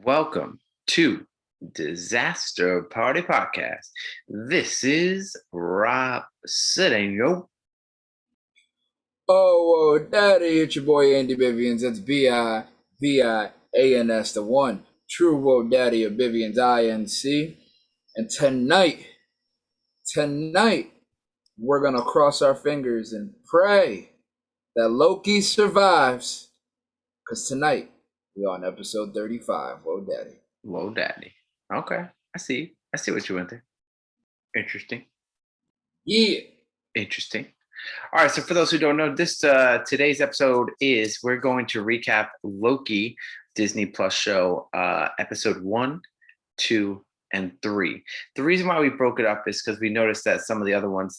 Welcome to Disaster Party Podcast. This is Rob Cedeno. Oh, daddy, it's your boy Andy Bivians. That's Bivians, the one true daddy of Bivians INC. And tonight, we're gonna cross our fingers and pray that Loki survives. Cause tonight we're on episode 35. Whoa, daddy. Whoa, Daddy. Okay, I see. I see what you went there. Interesting. Yeah. Interesting. All right. So, for those who don't know, this today's episode is we're going to recap Loki Disney Plus show, episode 1, 2, and 3. The reason why we broke it up is because we noticed that some of the other ones,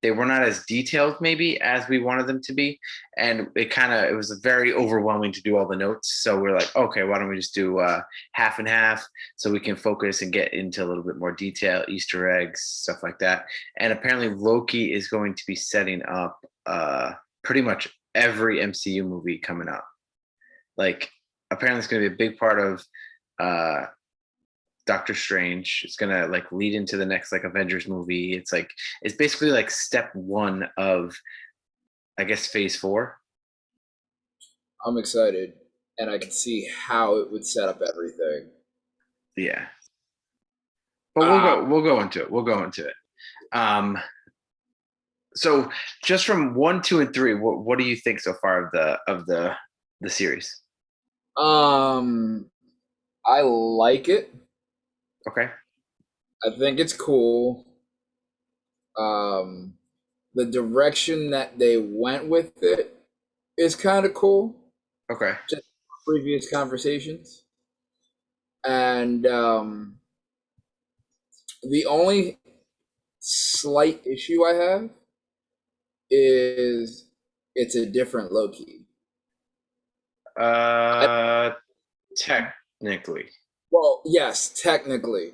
they were not as detailed maybe as we wanted them to be, and it was very overwhelming to do all the notes. So we're like, okay, why don't we just do half and half so we can focus and get into a little bit more detail, Easter eggs, stuff like that. And apparently Loki is going to be setting up pretty much every MCU movie coming up. Like, apparently it's going to be a big part of Doctor Strange. It's gonna lead into the next Avengers movie. It's basically like step one of, I guess, phase 4. I'm excited, and I can see how it would set up everything. Yeah. But we'll go into it. We'll go into it. So just from 1, 2, and 3, what do you think so far of the series? I like it. Okay. I think it's cool. The direction that they went with it is kind of cool. Okay. Just previous conversations, and the only slight issue I have is it's a different Loki. Technically. Well, yes, technically,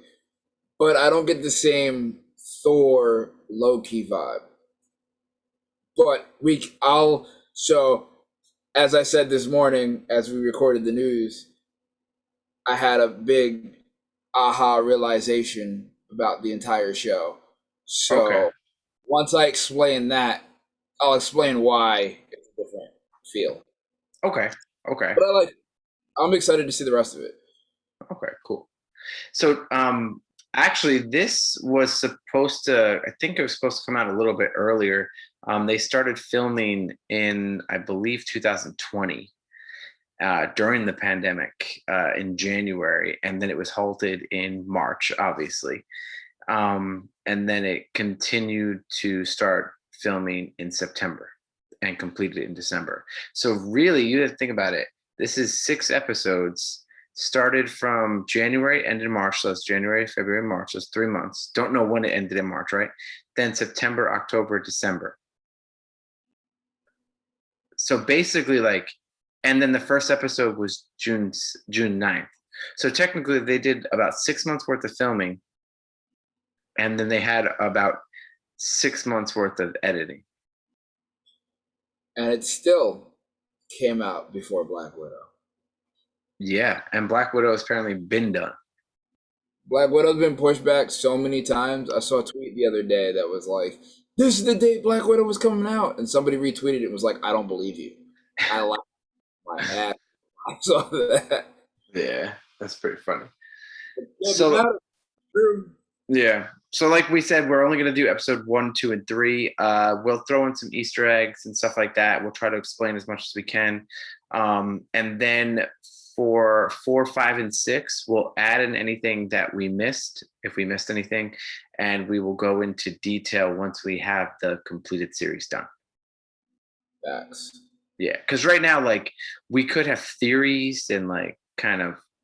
but I don't get the same Thor Loki vibe. But so as I said this morning as we recorded the news, I had a big aha realization about the entire show. Okay. So once I explain that, I'll explain why it's a different feel. Okay. Okay. But I'm excited to see the rest of it. Okay, cool. So actually this was supposed to, I think it was supposed to come out a little bit earlier. They started filming in, I believe, 2020 during the pandemic in January, and then it was halted in March, obviously. And then it continued to start filming in September and completed in December. So really, you have to think about it. This is 6 episodes, started from January, ended in March. So that's January, February, March. That's 3 months. Don't know when it ended in March, right? Then September, October, December. So basically, and then the first episode was June 9th. So technically they did about 6 months worth of filming, and then they had about 6 months worth of editing. And it still came out before Black Widow. Yeah, and Black Widow has apparently been done. Black Widow's been pushed back so many times. I saw a tweet the other day that was like, "This is the date Black Widow was coming out," and somebody retweeted it and was like, "I don't believe you." I laughed my ass. I saw that. Yeah, that's pretty funny. Yeah, So true. yeah, so like we said, we're only going to do episode 1, 2, and 3. We'll throw in some Easter eggs and stuff like that. We'll try to explain as much as we can, and then for 4, 5, and 6, we'll add in anything that we missed, if we missed anything, and we will go into detail once we have the completed series done. Facts. Yeah, because right now, we could have theories and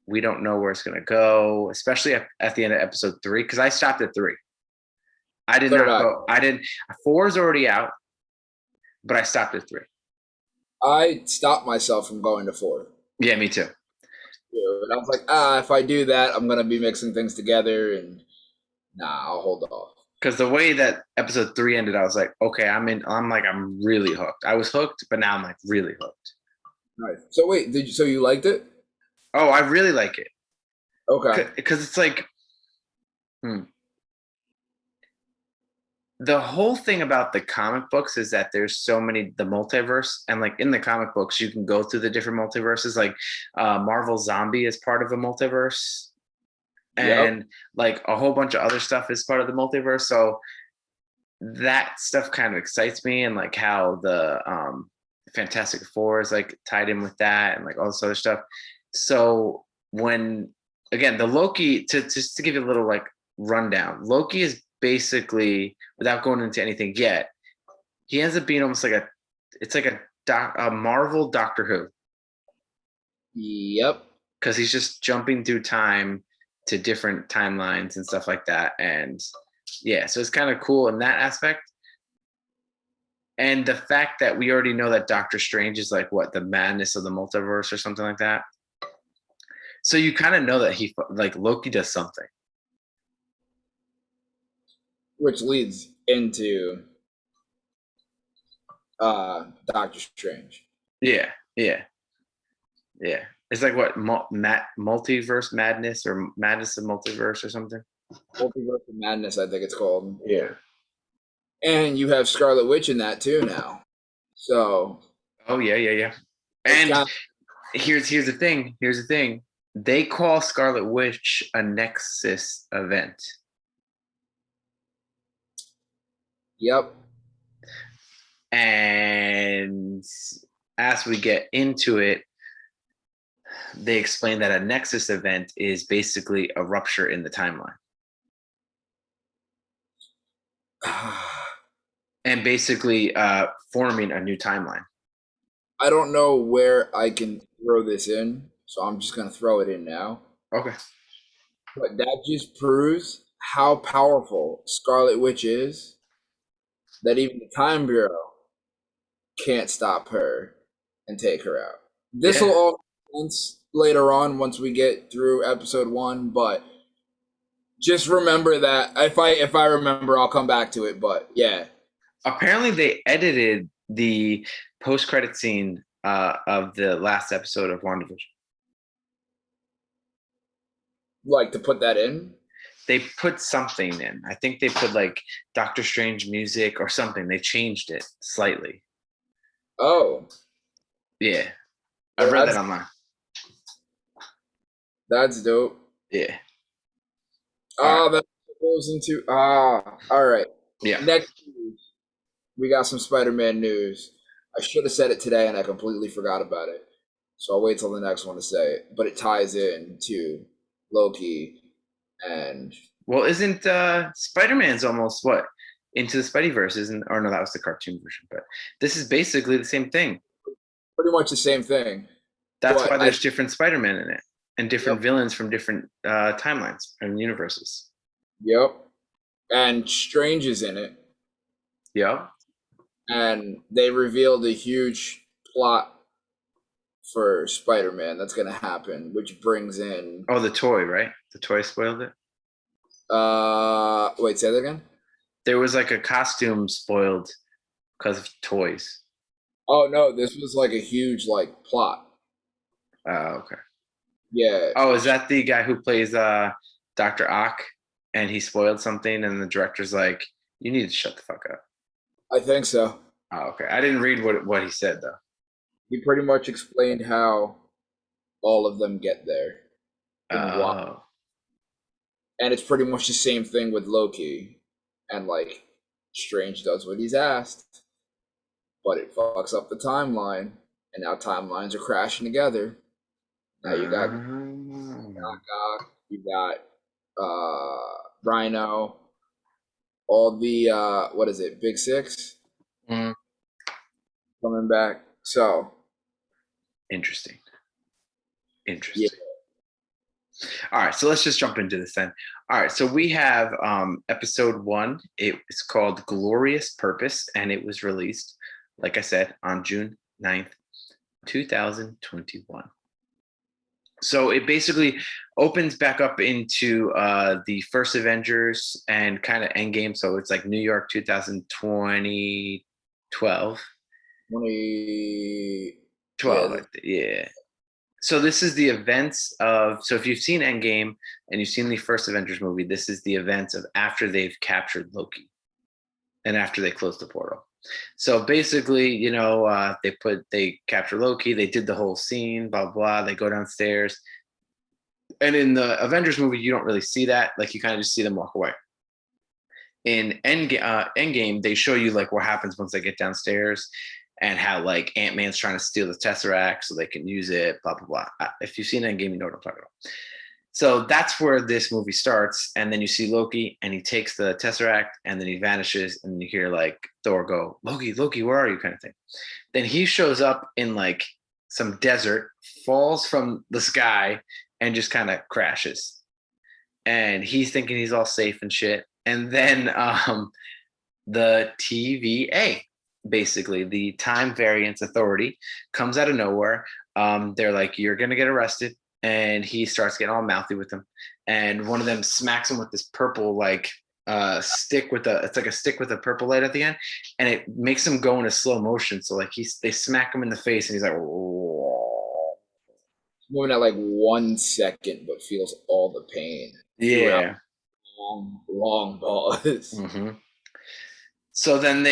we don't know where it's going to go, especially at the end of episode 3, because I stopped at 3. I did not go. I didn't. 4 is already out, but I stopped at 3. I stopped myself from going to 4. Yeah, me too. And I was like, if I do that, I'm gonna be mixing things together, and I'll hold off. Because the way that episode 3 ended, I was like, okay, I'm really hooked. I was hooked, but now I'm really hooked. Right. So wait, so you liked it? Oh, I really like it Okay. because it's like hmm, the whole thing about the comic books is that there's so many the multiverse, and like in the comic books you can go through the different multiverses. Like Marvel Zombie is part of a multiverse, Yep. and like a whole bunch of other stuff is part of the multiverse. So that stuff kind of excites me, and like how the Fantastic Four is like tied in with that, and like all this other stuff. So when again the Loki, to just to give you a little like rundown, Loki is basically, without going into anything yet, he ends up being almost like it's like a Marvel Doctor Who, Yep. because he's just jumping through time to different timelines and stuff like that. And yeah, so it's kind of cool in that aspect. And the fact that we already know that Doctor Strange is like what, the madness of the multiverse or something like that. So you kind of know that he like Loki does something. Which leads into Doctor Strange. Yeah, yeah, yeah. It's like what multiverse madness or madness of multiverse or something. Multiverse of Madness, I think it's called. Yeah. And you have Scarlet Witch in that too now. So Oh yeah, yeah, yeah. it's And kind of, here's the thing. Here's the thing. They call Scarlet Witch a Nexus event. yep. And as we get into it, they explain that a Nexus event is basically a rupture in the timeline. And basically forming a new timeline. I don't know where I can throw this in, so I'm just gonna throw it in now. Okay. But that just proves how powerful Scarlet Witch is, that even the Time Bureau can't stop her and take her out. This will Yeah. all make sense later on once we get through episode one, but just remember that if I remember, I'll come back to it. But yeah, Apparently, they edited the post-credit scene of the last episode of WandaVision. like to put that in. They put something in. I think they put like Doctor Strange music or something. They changed it slightly. Oh, Yeah, I well, read that online. that's dope. Yeah. All right. Ah, that goes into All right. Yeah. Next news, we got some Spider-Man news. I should have said it today, and I completely forgot about it. So I'll wait till the next one to say it. But it ties in to Loki and Well, isn't Spider-Man's almost what, into the Spideyverse? Isn't, or no, that was the cartoon version. But this is basically the same thing. pretty much the same thing. That's why But I there's different Spider-Man in it and different Yep, villains from different timelines and universes. yep. And Strange is in it, Yeah. and they revealed a huge plot for Spider-Man that's gonna happen, which brings in Oh, the toy, right? The toy spoiled it. wait, say that again? There was like a costume spoiled because of toys. Oh no, this was like a huge like plot. Okay. Yeah, Oh, is that the guy who plays Dr. Ock, and he spoiled something and the director's like, you need to shut the fuck up. I think so. Oh, okay. I didn't read what he said though. He pretty much explained how all of them get there and why. Oh. And it's pretty much the same thing with Loki. And like Strange does what he's asked, but it fucks up the timeline, and now timelines are crashing together. Now you got Um, Gaga, you got Rhino, all the what is it, Big Six mm, coming back. So interesting. yeah, Interesting. All right, so let's just jump into this then. All right, so we have episode one. It's called Glorious Purpose, and it was released, like I said, on June 9th, 2021. So it basically opens back up into the first Avengers and kind of Endgame. So it's like New York 2020, 12. 20 yeah, 12, yeah. So this is the events of, so if you've seen Endgame and you've seen the first Avengers movie, this is the events of after they've captured Loki and after they close the portal. So basically, they capture Loki, they did the whole scene, blah blah. They go downstairs, and in the Avengers movie, you don't really see that. Like you kind of just see them walk away. In Endgame, they show you like what happens once they get downstairs, and how like Ant Man's trying to steal the Tesseract so they can use it. Blah blah blah. If you've seen Endgame, you know what I'm talking about. So that's where this movie starts, and then you see Loki, and he takes the Tesseract, and then he vanishes, and you hear like Thor go, "Loki, Loki, where are you?" kind of thing. Then he shows up in like some desert, falls from the sky, and just kind of crashes. And he's thinking he's all safe and shit. And then the TVA, basically the Time Variance Authority, comes out of nowhere. They're like, "You're gonna get arrested," and he starts getting all mouthy with them. And one of them smacks him with this purple like stick with a, it's like a stick with a purple light at the end, and it makes him go into slow motion. So like they smack him in the face, and he's like, "Whoa." Moving at like 1 second, but feels all the pain throughout Yeah. long, long pause. Hmm. So then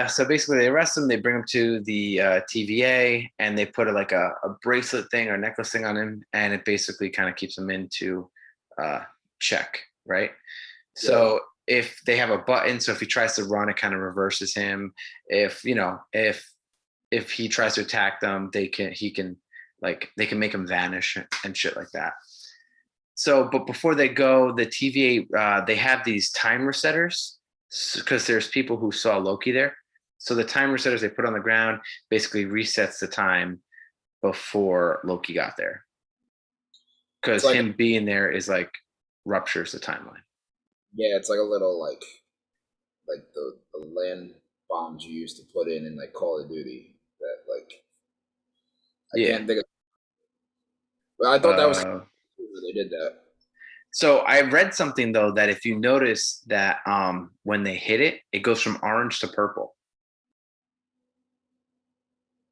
so basically they arrest him. They bring him to the TVA, and they put a bracelet thing or necklace thing on him, and it basically kind of keeps him into uh, check, right? Yeah. So if they have a button, so if he tries to run, it kind of reverses him. If he tries to attack them, they can make him vanish and shit like that. So, but before they go, the TVA they have these time resetters because there's people who saw Loki there. So the time resetters they put on the ground basically resets the time before Loki got there. It's Because like, him being there is like ruptures the timeline. yeah, it's like a little like the land bombs you used to put in like Call of Duty that like I Yeah. can't think of. But I thought that was Uh, cool that they did that. so I read something though that if you notice that when they hit it, it goes from orange to purple,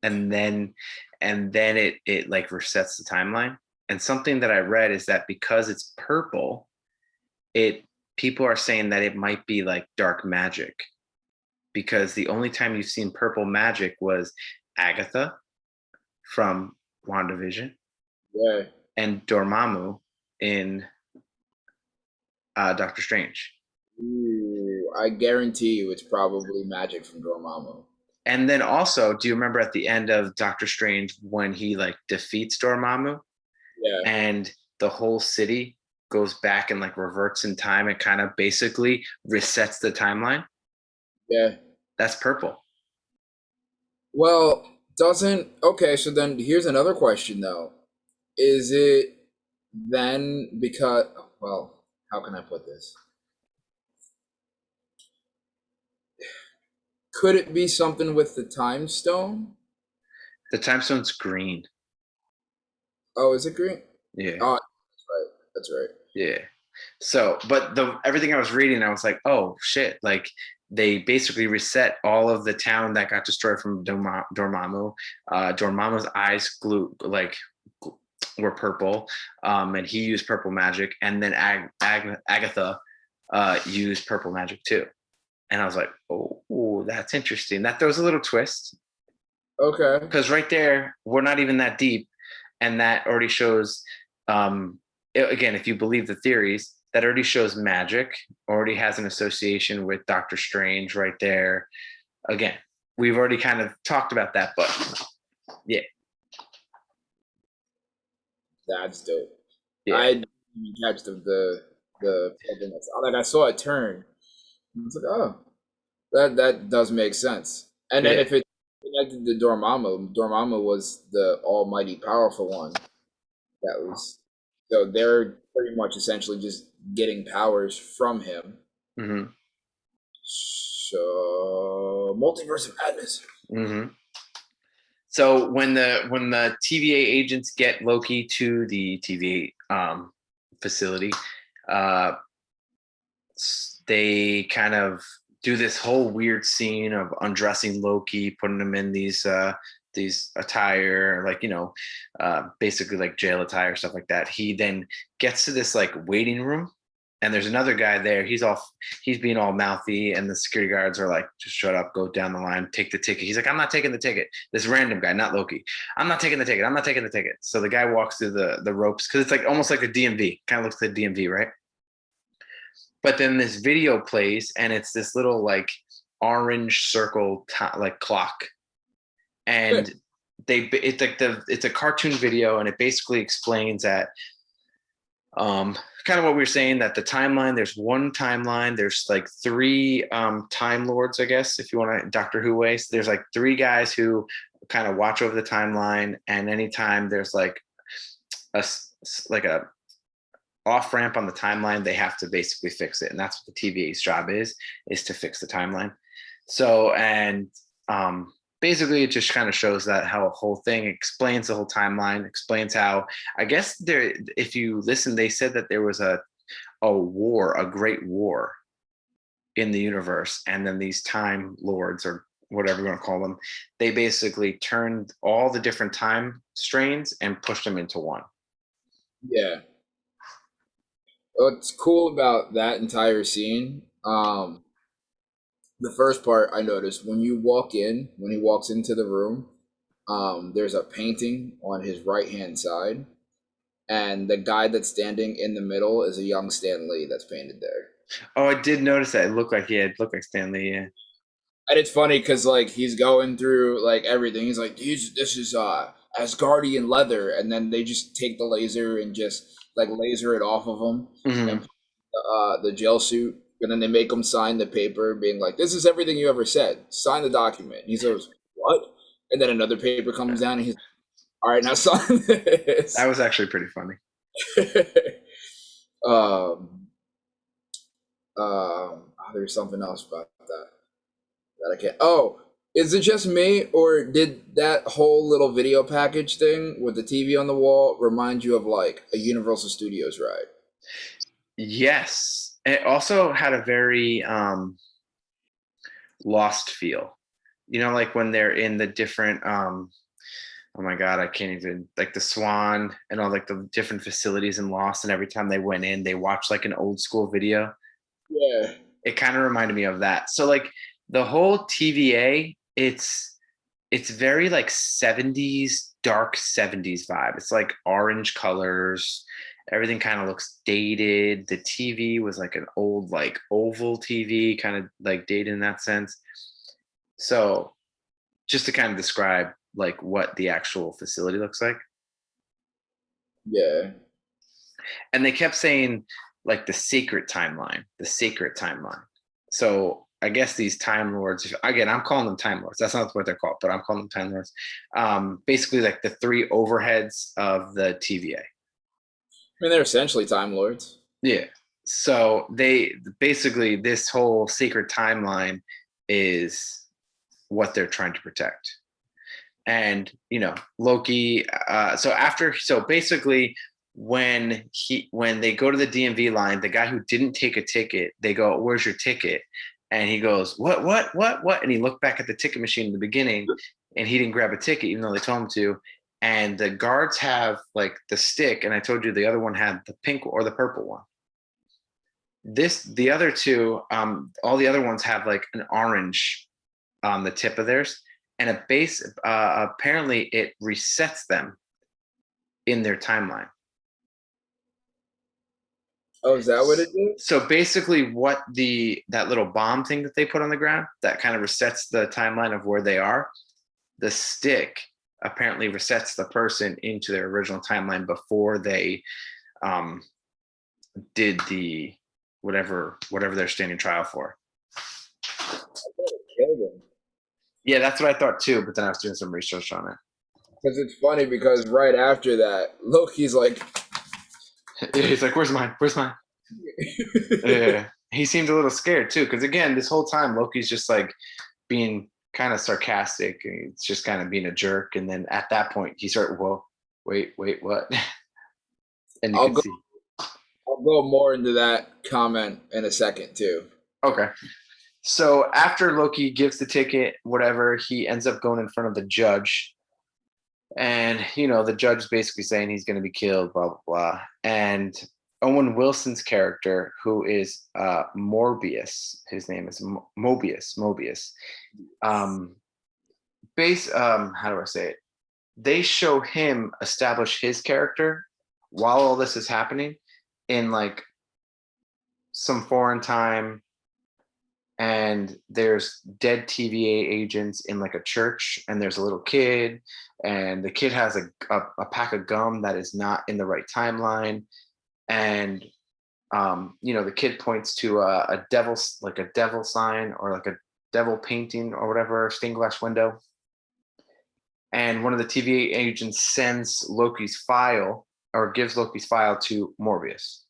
and then it like resets the timeline. And something that I read is that because it's purple, it people are saying that it might be like dark magic because the only time you've seen purple magic was Agatha from WandaVision Yeah. and Dormammu in Doctor Strange. Ooh, I guarantee you it's probably magic from Dormammu. And then also, do you remember at the end of Doctor Strange when he like defeats Dormammu Yeah. and the whole city goes back and like reverts in time and kind of basically resets the timeline? Yeah. That's purple. Well, doesn't okay, so then here's another question though. Is it then because well, how can I put this? Could it be something with the time stone? The time stone's green. Oh, is it green? Yeah. Oh, that's right. That's right. Yeah. So, but the everything I was reading, I was like, oh shit! Like they basically reset all of the town that got destroyed from Dormammu. Dormammu's eyes were purple, and he used purple magic, and then Agatha used purple magic too. And I was like, oh, that's interesting. That throws a little twist Okay. because right there, we're not even that deep, and that already shows. Again, if you believe the theories, that already shows magic. Already has an association with Doctor Strange right there. Again, we've already kind of talked about that, but yeah, That's dope. yeah, I didn't even catch the like I saw it turn. I was like, oh, that does make sense. And then yeah. if it connected to Dormammu, Dormammu was the almighty powerful one. That was so they're pretty much essentially just getting powers from him. Mm-hmm. So multiverse of madness. Mm-hmm. So when the TVA agents get Loki to the TVA facility, uh, they kind of do this whole weird scene of undressing Loki, putting him in these these attire, like, basically like jail attire, stuff like that. He then gets to this like waiting room, and there's another guy there. He's being all mouthy, and the security guards are like, just shut up, go down the line, take the ticket. He's like, I'm not taking the ticket. This random guy, not Loki. I'm not taking the ticket. I'm not taking the ticket. So the guy walks through the ropes, because it's like almost like the DMV. Kind of looks like the DMV, right? But then this video plays, and it's this little like orange circle like clock, and it's like it's a cartoon video, and it basically explains that kind of what we were saying, that the timeline, there's one timeline, there's like three time lords, I guess, if you want to Doctor Who ways. There's like three guys who kind of watch over the timeline, and anytime there's like a like a off ramp on the timeline, they have to basically fix it, and that's what the TVA's job is to fix the timeline. So, and basically it just kind of shows that how a whole thing explains the whole timeline, explains how, I guess there, if you listen, they said that there was a war, a great war in the universe, and then these time lords, or whatever you want to call them, they basically turned all the different time strains and pushed them into one. Yeah. What's cool about that entire scene, the first part I noticed when you walk in, when he walks into the room, there's a painting on his right hand side, and the guy that's standing in the middle is a young Stan Lee that's painted there. Oh, I did notice that. It looked like Stanley. Yeah. And it's funny because like he's going through like everything. He's like, this is Asgardian leather, and then they just take the laser and just like laser it off of him, and Mm-hmm. put the jail suit, and then they make him sign the paper, being like, "This is everything you ever said. Sign the document." And he says, "What?" And then another paper comes down, and he's, "All right, now sign That this." was actually pretty funny. um, there's something else about that I can't. Oh, is it just me, or did that whole little video package thing with the TV on the wall remind you of like a Universal Studios ride? Yes. It also had a very lost feel. Like when they're in the different oh my god, I can't even, like the Swan and all like the different facilities in Lost, and every time they went in, they watched like an old school video. Yeah, It kind of reminded me of that. So like the whole TVA, it's very like 70s, dark 70s vibe. It's like orange colors. Everything kind of looks dated. The TV was like an old, like oval TV, kind of like dated in that sense. So just to kind of describe like what the actual facility looks like. yeah. And they kept saying like the sacred timeline, the sacred timeline. So I guess these time lords, again, I'm calling them time lords. That's not what they're called, but I'm calling them time lords. Basically, like the three overheads of the TVA. I mean, they're essentially Time Lords. Yeah. So they basically, this whole sacred timeline is what they're trying to protect. And Loki. So basically, when they go to the DMV line, the guy who didn't take a ticket, they go, "Where's your ticket?" And he goes, what?" And he looked back at the ticket machine in the beginning, and he didn't grab a ticket, even though they told him to. And the guards have like the stick, and I told you the other one had the pink or the purple one. The other two, all the other ones have like an orange on the tip of theirs, and a base. Apparently, it resets them in their timeline. Oh, is that what it is? So basically, what that little bomb thing that they put on the ground that kind of resets the timeline of where they are, the stick apparently resets the person into their original timeline before they um, did the whatever they're standing trial for. Kill them. Yeah, that's what I thought too. But then I was doing some research on it. Because it's funny because right after that, Loki's like, He's like, "Where's mine? Where's mine?" Yeah, he seemed a little scared too, because again, this whole time Loki's just like being kind of sarcastic. And it's just kind of being a jerk, and then at that point, he started, "Whoa, wait, what?" And you I'll could go, see. I'll go more into that comment in a second too. Okay, so after Loki gives the ticket, whatever, he ends up going in front of the judge, And the judge is basically saying he's going to be killed, blah blah blah. And Owen Wilson's character, who is Morbius, his name is Mobius. Um, how do I say it? They show him establish his character while all this is happening in like some foreign time, and there's dead TVA agents in like a church, and there's a little kid, and the kid has a pack of gum that is not in the right timeline, and the kid points to a devil, like a devil sign or like a devil painting or whatever, stained glass window, and one of the TVA agents sends Loki's file or gives Loki's file to Mobius,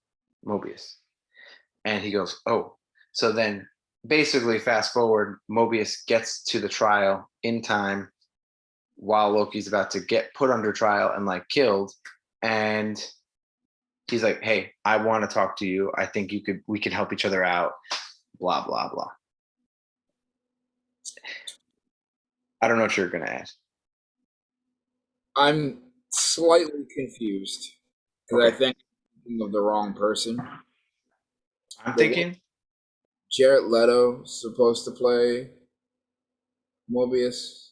and he goes, "Oh." So then, basically, fast forward, Mobius gets to the trial in time while Loki's about to get put under trial and like killed, and he's like, "Hey, I want to talk to you. I think we could help each other out." Blah blah blah. I don't know what you're gonna add. I'm slightly confused because Okay, I think I'm thinking of the wrong person. I'm The one thinking. Jared Leto supposed to play Morbius.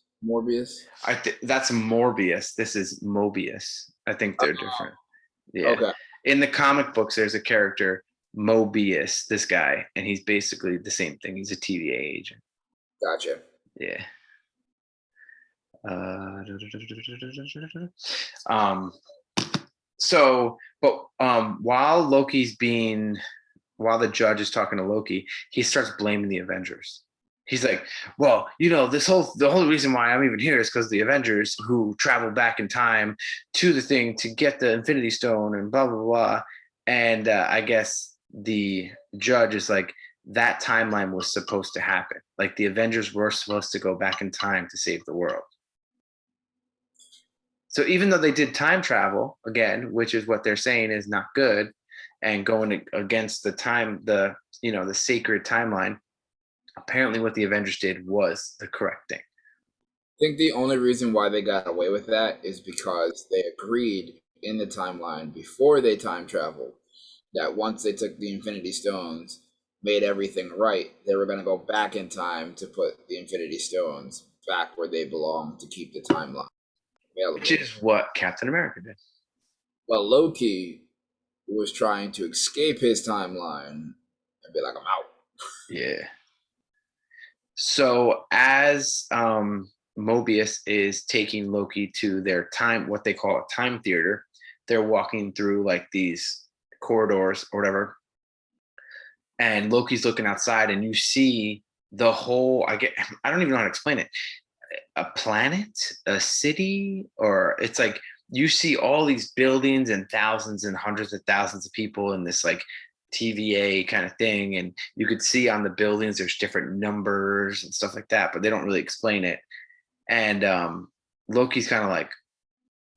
That's Morbius. This is Mobius. I think they're different. Yeah. Okay, In the comic books, there's a character, Mobius, this guy, and he's basically the same thing. He's a TVA agent. gotcha. Yeah. Um, while the judge is talking to Loki, he starts blaming the Avengers. He's like, "Well, the whole reason why I'm even here is because the Avengers who travel back in time to the thing to get the Infinity Stone and blah blah blah." And I guess the judge is like, that timeline was supposed to happen. Like the Avengers were supposed to go back in time to save the world. So even though they did time travel again, which is what they're saying is not good, and going against the sacred timeline, apparently what the Avengers did was the correct thing. I think the only reason why they got away with that is because they agreed in the timeline before they time traveled that once they took the Infinity Stones, made everything right, they were going to go back in time to put the Infinity Stones back where they belong to keep the timeline Which available. is what Captain America did. But Loki was trying to escape his timeline and be like, I'm out. Yeah. So as Mobius is taking Loki to their time, what they call a time theater, they're walking through like these corridors or whatever, and Loki's looking outside, and you see the whole. I don't even know how to explain it. A planet, a city, or it's like you see all these buildings and thousands and hundreds of thousands of people in this like TVA kind of thing. And you could see on the buildings there's different numbers and stuff like that, but they don't really explain it. And Loki's kind of like,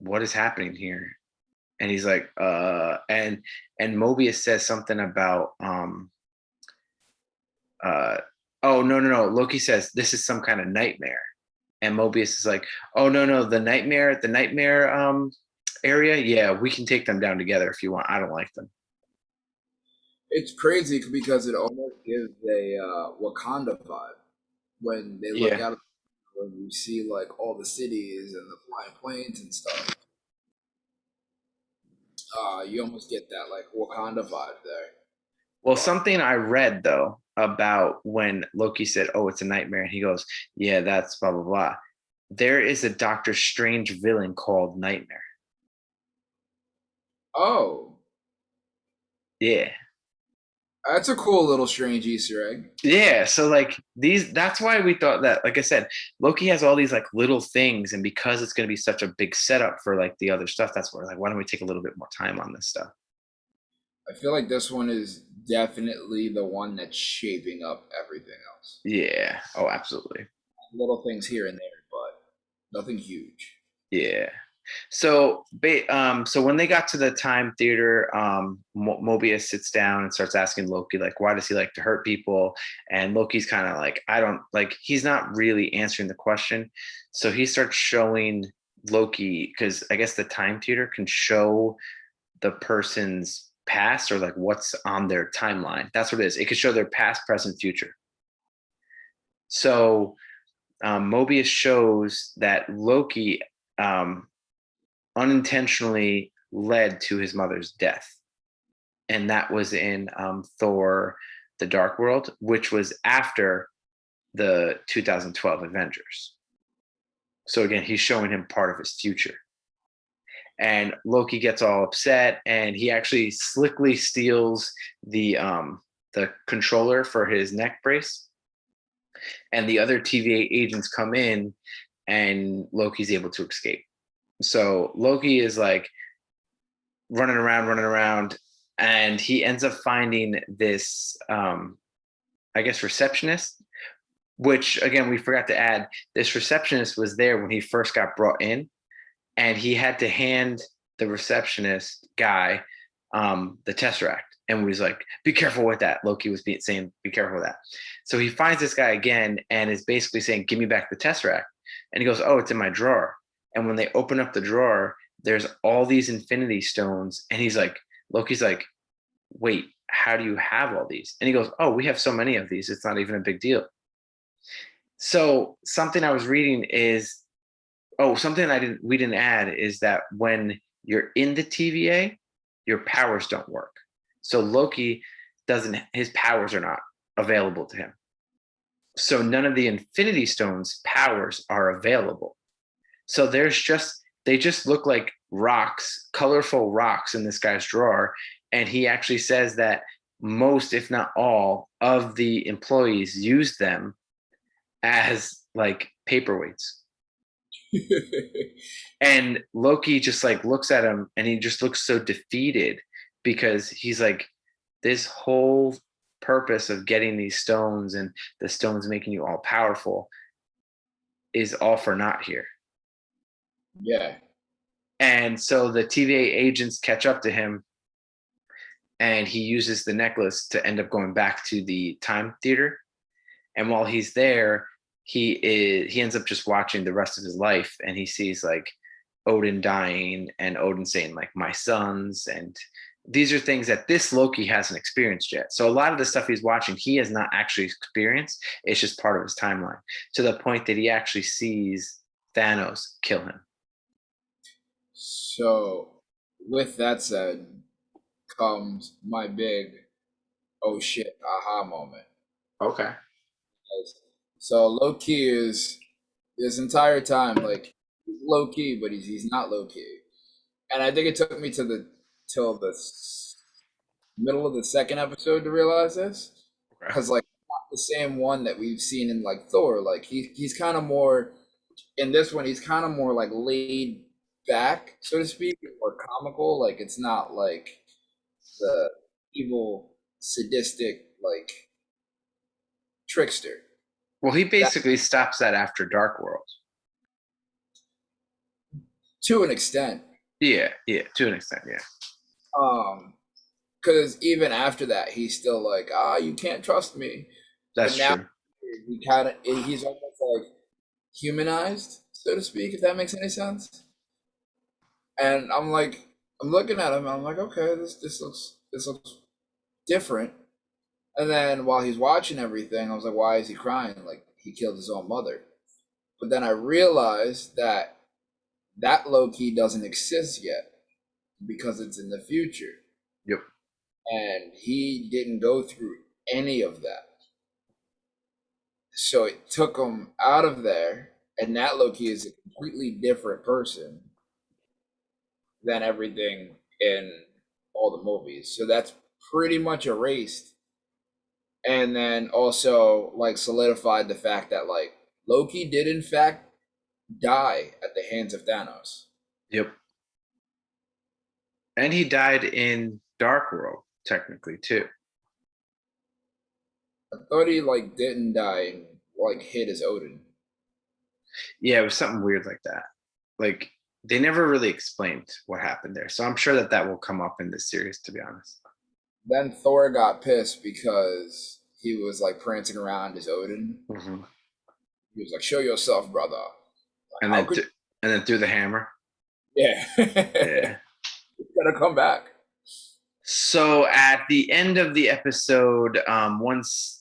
what is happening here? And he's like, and Mobius says something about uh oh no. Loki says this is some kind of nightmare. And Mobius is like, "Oh no, the nightmare area. Yeah, we can take them down together if you want. I don't like them." It's crazy because it almost gives a Wakanda vibe when they look Yeah, out, when you see like all the cities and the flying planes and stuff. You almost get that like Wakanda vibe there. well, But something I read though about when Loki said, "Oh, it's a nightmare," and he goes, "Yeah, that's blah blah blah." There is a Doctor Strange villain called Nightmare. oh, Yeah, that's a cool little strange Easter egg. yeah. So like that's why we thought that, like I said, Loki has all these like little things, and because it's going to be such a big setup for like the other stuff, that's why like, why don't we take a little bit more time on this stuff? I feel like this one is definitely the one that's shaping up everything else. Yeah. Oh, absolutely. Little things here and there, but nothing huge. Yeah. So when they got to the time theater, Mobius sits down and starts asking Loki, like, why does he like to hurt people? And Loki's kind of like, I don't like, he's not really answering the question. So he starts showing Loki, because I guess the time theater can show the person's past or like what's on their timeline. That's what it is. It can show their past, present, future. So Mobius shows that Loki um, unintentionally led to his mother's death. And that was in Thor the Dark World, which was after the 2012 Avengers. So again, he's showing him part of his future. And Loki gets all upset, and he actually slickly steals the controller for his neck brace. And the other TVA agents come in, and Loki's able to escape. So Loki is like running around, and he ends up finding this, I guess, receptionist. Which again, we forgot to add. This receptionist was there when he first got brought in, and he had to hand the receptionist guy the tesseract, and was like, "Be careful with that." Loki was saying, "Be careful with that." So he finds this guy again and is basically saying, "Give me back the tesseract." And he goes, "Oh, it's in my drawer." And when they open up the drawer, there's all these Infinity Stones, and he's like, Loki's like, "Wait, how do you have all these?" And he goes, "Oh, we have so many of these; it's not even a big deal." So something I was reading is, oh, something we didn't add is that when you're in the TVA, your powers don't work. So Loki doesn't, his powers are not available to him. So none of the Infinity Stones powers are available. So they just look like rocks, colorful rocks in this guy's drawer. And he actually says that most, if not all, of the employees use them as like paperweights. And Loki just like looks at him, and he just looks so defeated, because he's like, this whole purpose of getting these stones and the stones making you all powerful is all for naught here. Yeah. And so the TVA agents catch up to him, and he uses the necklace to end up going back to the time theater. And while he's there, he ends up just watching the rest of his life, and he sees like Odin dying, and Odin saying like my sons, and these are things that this Loki hasn't experienced yet. So a lot of the stuff he's watching, he has not actually experienced. It's just part of his timeline, to the point that he actually sees Thanos kill him. So, with that said, comes my big oh shit aha moment. Okay. So Loki is this entire time like he's low key, but he's not low key. And I think it took me to the till the middle of the second episode to realize this, Okay. because like not the same one that we've seen in like Thor. Like he's kind of more in this one. He's kind of more like laid back, so to speak, or comical. Like it's not like the evil, sadistic like trickster. Well, he That basically stops that after Dark World. to an extent. Yeah, yeah, to an extent, yeah. Um, because even after that, he's still like, you can't trust me. But That's now true. he's almost like humanized, so to speak, if that makes any sense. And I'm like, I'm looking at him, and I'm like, okay, this looks different. And then while he's watching everything, I was like, why is he crying? Like he killed his own mother. But then I realized that that Loki doesn't exist yet because it's in the future. Yep. And he didn't go through any of that. So it took him out of there, and that Loki is a completely different person than everything in all the movies. So that's pretty much erased. And then also like solidified the fact that like Loki did in fact die at the hands of Thanos. Yep. And he died in Dark World, technically, too. I thought he like didn't die and like hit his Odin. Yeah, it was something weird like that. Like, they never really explained what happened there. So I'm sure that that will come up in this series, to be honest. Then Thor got pissed because he was like prancing around his Odin. Hmm. He was like, "Show yourself, brother." And How then could? And then threw the hammer. Yeah. Yeah. It's gonna come back. So at the end of the episode, once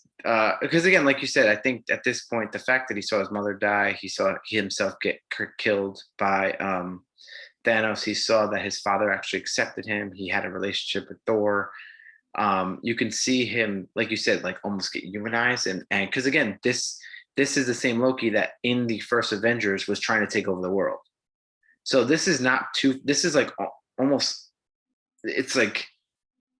because again, like you said, I think at this point, the fact that he saw his mother die, he saw himself get killed by Thanos. He saw that his father actually accepted him. He had a relationship with Thor. You can see him, like you said, like almost get humanized, and because again, this is the same Loki that in the first Avengers was trying to take over the world. So this is not too. This is like almost. It's like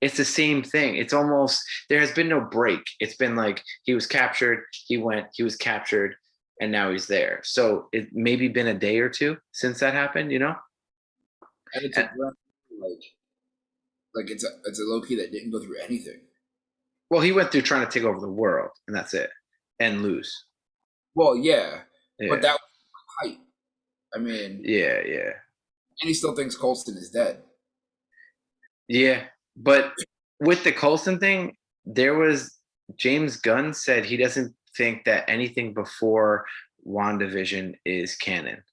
it's the same thing. It's almost there has been no break. It's been like he was captured, he went, he was captured, and now he's there. So it maybe been a day or two since that happened, you know? And it's a And, brand like it's a Loki that didn't go through anything. well, he went through trying to take over the world, and that's it, and lose. Well, yeah, but Yeah, that was height. I mean, yeah, yeah, and he still thinks Colston is dead. yeah. But with the Coulson thing, there was James Gunn said he doesn't think that anything before WandaVision is canon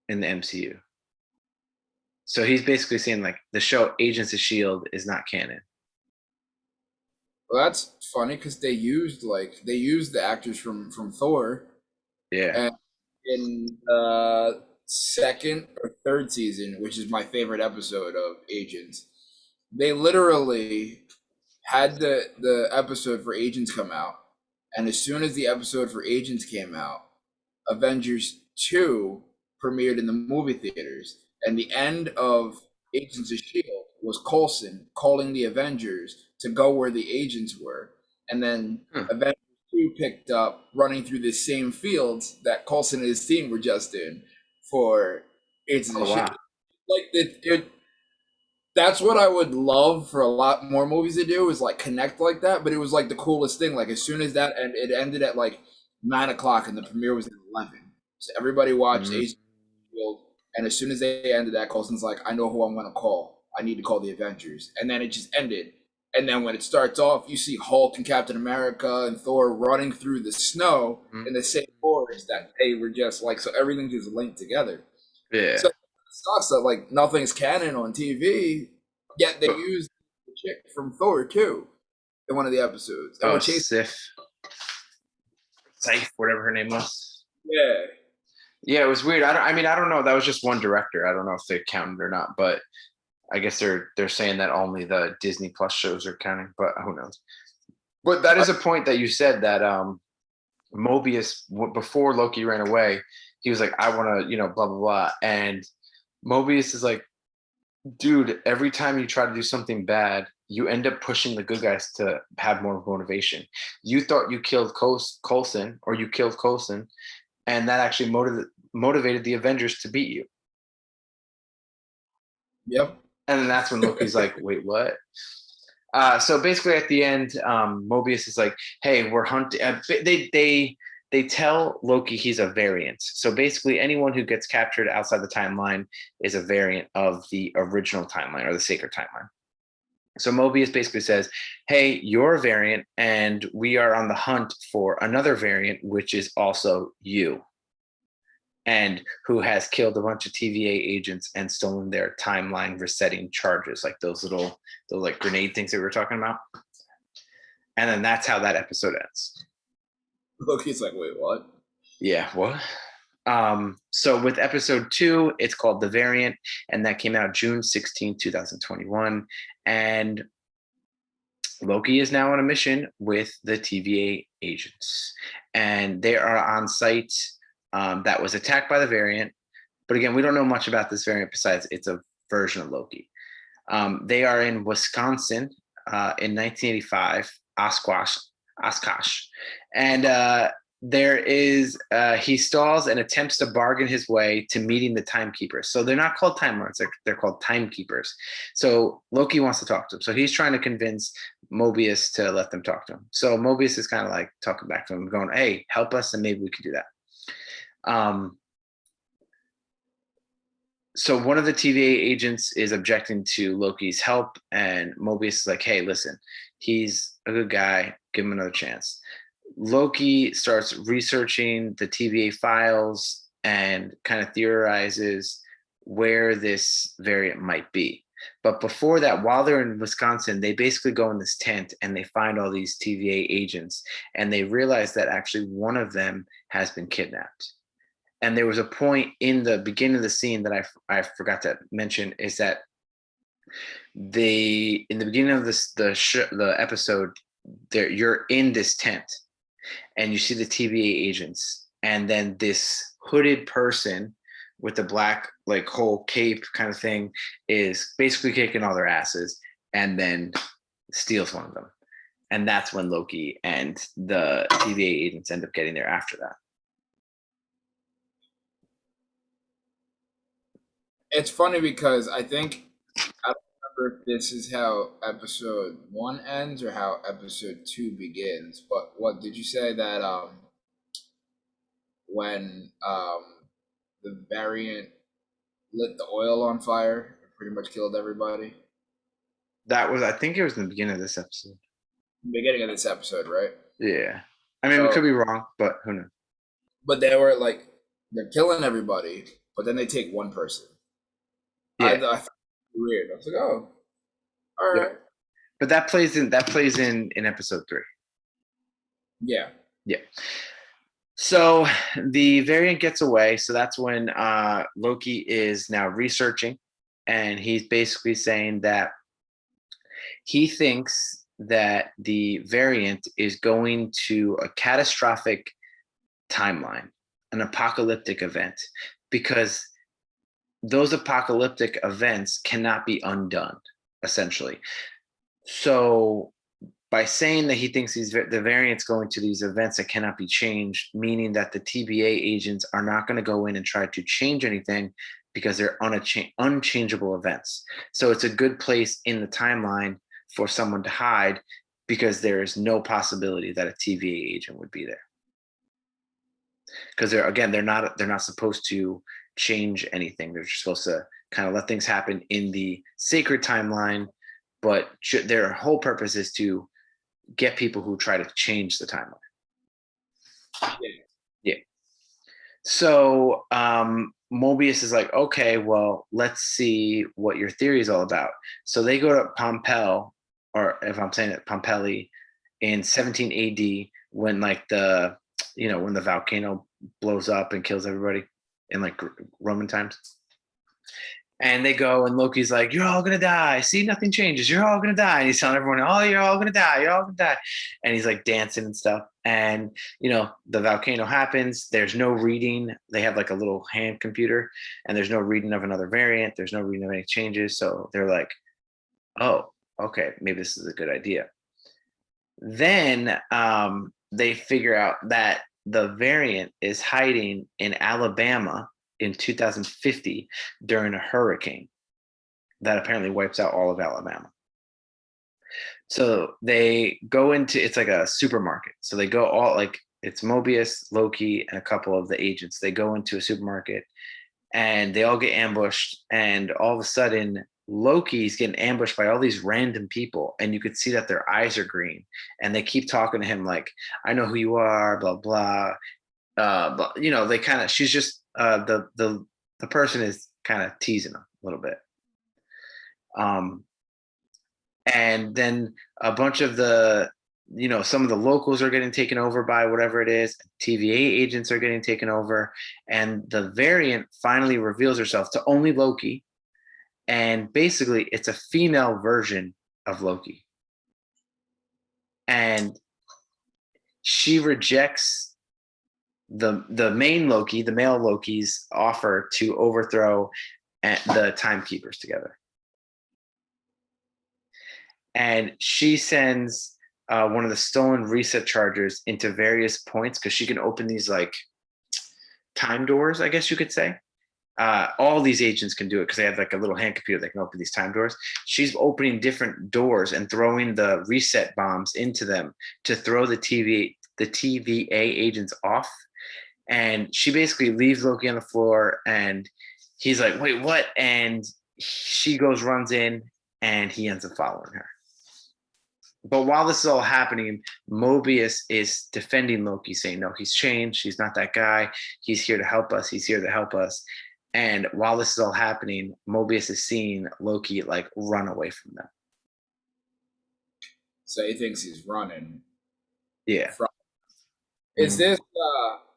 in the MCU. So he's basically saying like the show Agents of Shield is not canon. Well, that's funny because they used the actors from Thor, Yeah. and in second or third season, which is my favorite episode of Agents, they literally had the episode for Agents come out, and as soon as the episode for Agents came out, Avengers 2 premiered in the movie theaters, and the end of Agents of S.H.I.E.L.D. was Coulson calling the Avengers to go where the agents were. And then Huh. Avengers 2 picked up running through the same fields that Coulson and his team were just in for Agents of Oh wow. S.H.I.E.L.D. Like, that's what I would love for a lot more movies to do is like connect like that. But it was like the coolest thing. Like as soon as that and it ended at like 9 o'clock and the premiere was at 11. So everybody watched Mm, Agents of Shield, and as soon as they ended that, Coulson's like, I know who I'm gonna call. I need to call the Avengers. And then it just ended. And then when it starts off, you see Hulk and Captain America and Thor running through the snow mm. in the same forest that they were just like so everything just linked together. So Yeah. it sucks that like nothing's canon on TV, yet they But used the chick from Thor too in one of the episodes, and oh, we're chasing. Sif, whatever her name was. Yeah, Yeah, it was weird. I mean, I don't know. That was just one director. I don't know if they counted or not, but I guess they're saying that only the Disney Plus shows are counting, but who knows? But that is a point that you said that Mobius before Loki ran away, he was like, I want to, blah blah blah, and Mobius is like, dude, every time you try to do something bad, you end up pushing the good guys to have more motivation. You thought you killed Coulson, or you killed Coulson, and that actually motivated the Avengers to beat you. yep. And then that's when Loki's like, wait, what? So basically, at the end, Mobius is like, "Hey, we're hunting." They tell Loki he's a variant. So basically, anyone who gets captured outside the timeline is a variant of the original timeline or the sacred timeline. So Mobius basically says, "Hey, you're a variant, and we are on the hunt for another variant, which is also you, and who has killed a bunch of TVA agents and stolen their timeline resetting charges, like those like grenade things that we were talking about." And then that's how that episode ends. Loki's like, wait, what? Yeah, what? So with episode 2, it's called The Variant, and that came out June 16, 2021. And Loki is now on a mission with the TVA agents, and they are on site that was attacked by the variant. But again, we don't know much about this variant besides it's a version of Loki. They are in Wisconsin in 1985, Oshkosh, and there is he stalls and attempts to bargain his way to meeting the timekeepers. So they're not called time lords; they're called timekeepers. So Loki wants to talk to him. So he's trying to convince Mobius to let them talk to him. So Mobius is kind of like talking back to him, going, "Hey, help us, and maybe we could do that." So one of the TVA agents is objecting to Loki's help, and Mobius is like, "Hey, listen, he's a good guy. Give him another chance." Loki starts researching the TVA files and kind of theorizes where this variant might be. But before that, while they're in Wisconsin, they basically go in this tent and they find all these TVA agents, and they realize that actually one of them has been kidnapped. And there was a point in the beginning of the scene that I forgot to mention, is that they, in the beginning of the episode, you're in this tent and you see the TVA agents, and then this hooded person with the black like whole cape kind of thing is basically kicking all their asses, and then steals one of them. And that's when Loki and the TVA agents end up getting there after that. It's funny because I don't remember if this is how episode one ends or how episode two begins. But what did you say that when the variant lit the oil on fire, it pretty much killed everybody? That was, I think it was in the beginning of this episode. Beginning of this episode, right? Yeah. I mean, we So, could be wrong, but who knows? but they were like they're killing everybody, but then they take one person. Yeah. I thought it was weird. I was like, oh, all Yep. right, But that plays in episode 3. yeah. Yeah. So the variant gets away. So that's when Loki is now researching, and he's basically saying that he thinks that the variant is going to a catastrophic timeline, an apocalyptic event, because those apocalyptic events cannot be undone, essentially. So by saying that he thinks the variant's going to these events that cannot be changed, meaning that the TVA agents are not going to go in and try to change anything because they're unchangeable events. So it's a good place in the timeline for someone to hide, because there is no possibility that a TVA agent would be there. Because they're not supposed to change anything. They're just supposed to kind of let things happen in the sacred timeline, but their whole purpose is to get people who try to change the timeline. Yeah. So Mobius is like, okay, well, let's see what your theory is all about. So they go to Pompel, or if I'm saying it, Pompeii, in 17 AD, when like when the volcano blows up and kills everybody in like Roman times. And they go, and Loki's like, "You're all gonna die. See, nothing changes. You're all gonna die." And he's telling everyone, "Oh, you're all gonna die. You're all gonna die." And he's like dancing and stuff. And the volcano happens. There's no reading. They have like a little hand computer, and there's no reading of another variant. There's no reading of any changes. So they're like, "Oh, okay, maybe this is a good idea." Then they figure out that the variant is hiding in Alabama in 2050 during a hurricane that apparently wipes out all of Alabama. So they go into, it's like a supermarket. So they go all like, it's Mobius, Loki, and a couple of the agents. They go into a supermarket and they all get ambushed. And all of a sudden, Loki's getting ambushed by all these random people. And you could see that their eyes are green. And they keep talking to him like, "I know who you are, blah, blah." But they kind of, she's just, the person is kind of teasing him a little bit. And then a bunch of some of the locals are getting taken over by whatever it is. TVA agents are getting taken over, and the variant finally reveals herself to only Loki. And basically, it's a female version of Loki. And she rejects the main Loki, the male Loki's offer to overthrow the timekeepers together. And she sends one of the stolen reset chargers into various points, because she can open these like time doors, I guess you could say. All these agents can do it because they have like a little hand computer that can open these time doors. She's opening different doors and throwing the reset bombs into them to throw the TVA agents off. And she basically leaves Loki on the floor, and he's like, "Wait, what?" And she runs in, and he ends up following her. but while this is all happening, Mobius is defending Loki, saying, no, he's changed. He's not that guy. He's here to help us. He's here to help us. And while this is all happening, Mobius is seeing Loki like run away from them. So he thinks he's running Yeah. from. Is Mhm. this?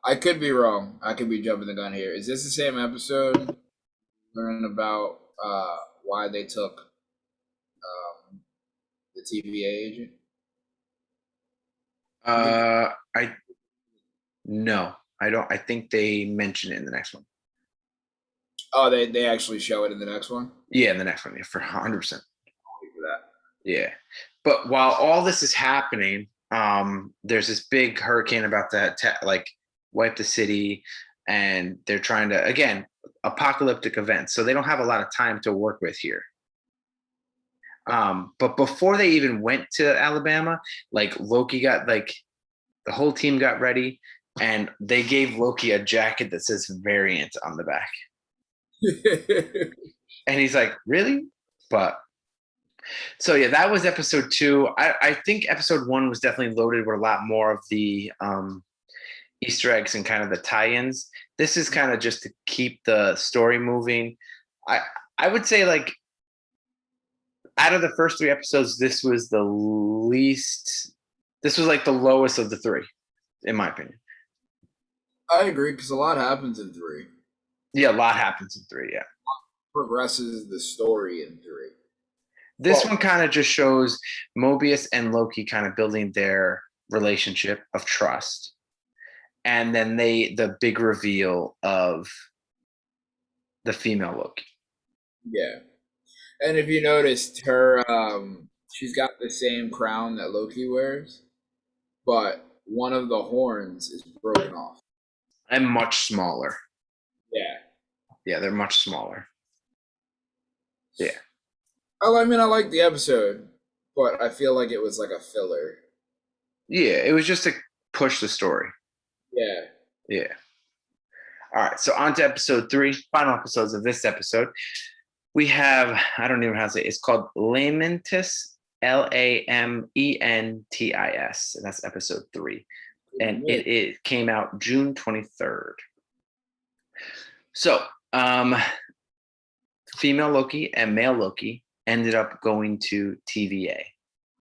I could be wrong. I could be jumping the gun here. Is this the same episode? Learn about why they took the TVA agent. You think? I no, I don't. I think they mention it in the next one. Oh, they actually show it in the next one. Yeah, in the next one, yeah, for 100%. Wait for that. Yeah. But while all this is happening, there's this big hurricane about to like wipe the city, and they're trying to again apocalyptic events. So they don't have a lot of time to work with here. But before they even went to Alabama, like Loki got like the whole team got ready, and they gave Loki a jacket that says variant on the back. And he's like, really? But so yeah, that was episode 2. I think episode 1 was definitely loaded with a lot more of the Easter eggs and kind of the tie-ins. This is kind of just to keep the story moving. I I would say like out of the first 3 episodes, this was the least. This was like the lowest of the 3, in my opinion. I agree because a lot happens in three. Yeah, a lot happens in 3. Yeah, Progresses the story in three. this Well, one kind of just shows Mobius and Loki kind of building their relationship of trust, and then the big reveal of the female Loki. yeah. And if you noticed, her she's got the same crown that Loki wears, but one of the horns is broken off. And much smaller. Yeah. Yeah, they're much smaller. Yeah. I mean, I like the episode, but I feel like it was like a filler. Yeah, it was just to push the story. Yeah. Yeah. All right, so on to episode 3, final episodes of this episode. We have, I don't even know how to say it. It's called Lamentis, Lamentis, and that's episode 3. And it came out June 23rd. So, female Loki and male Loki ended up going to TVA,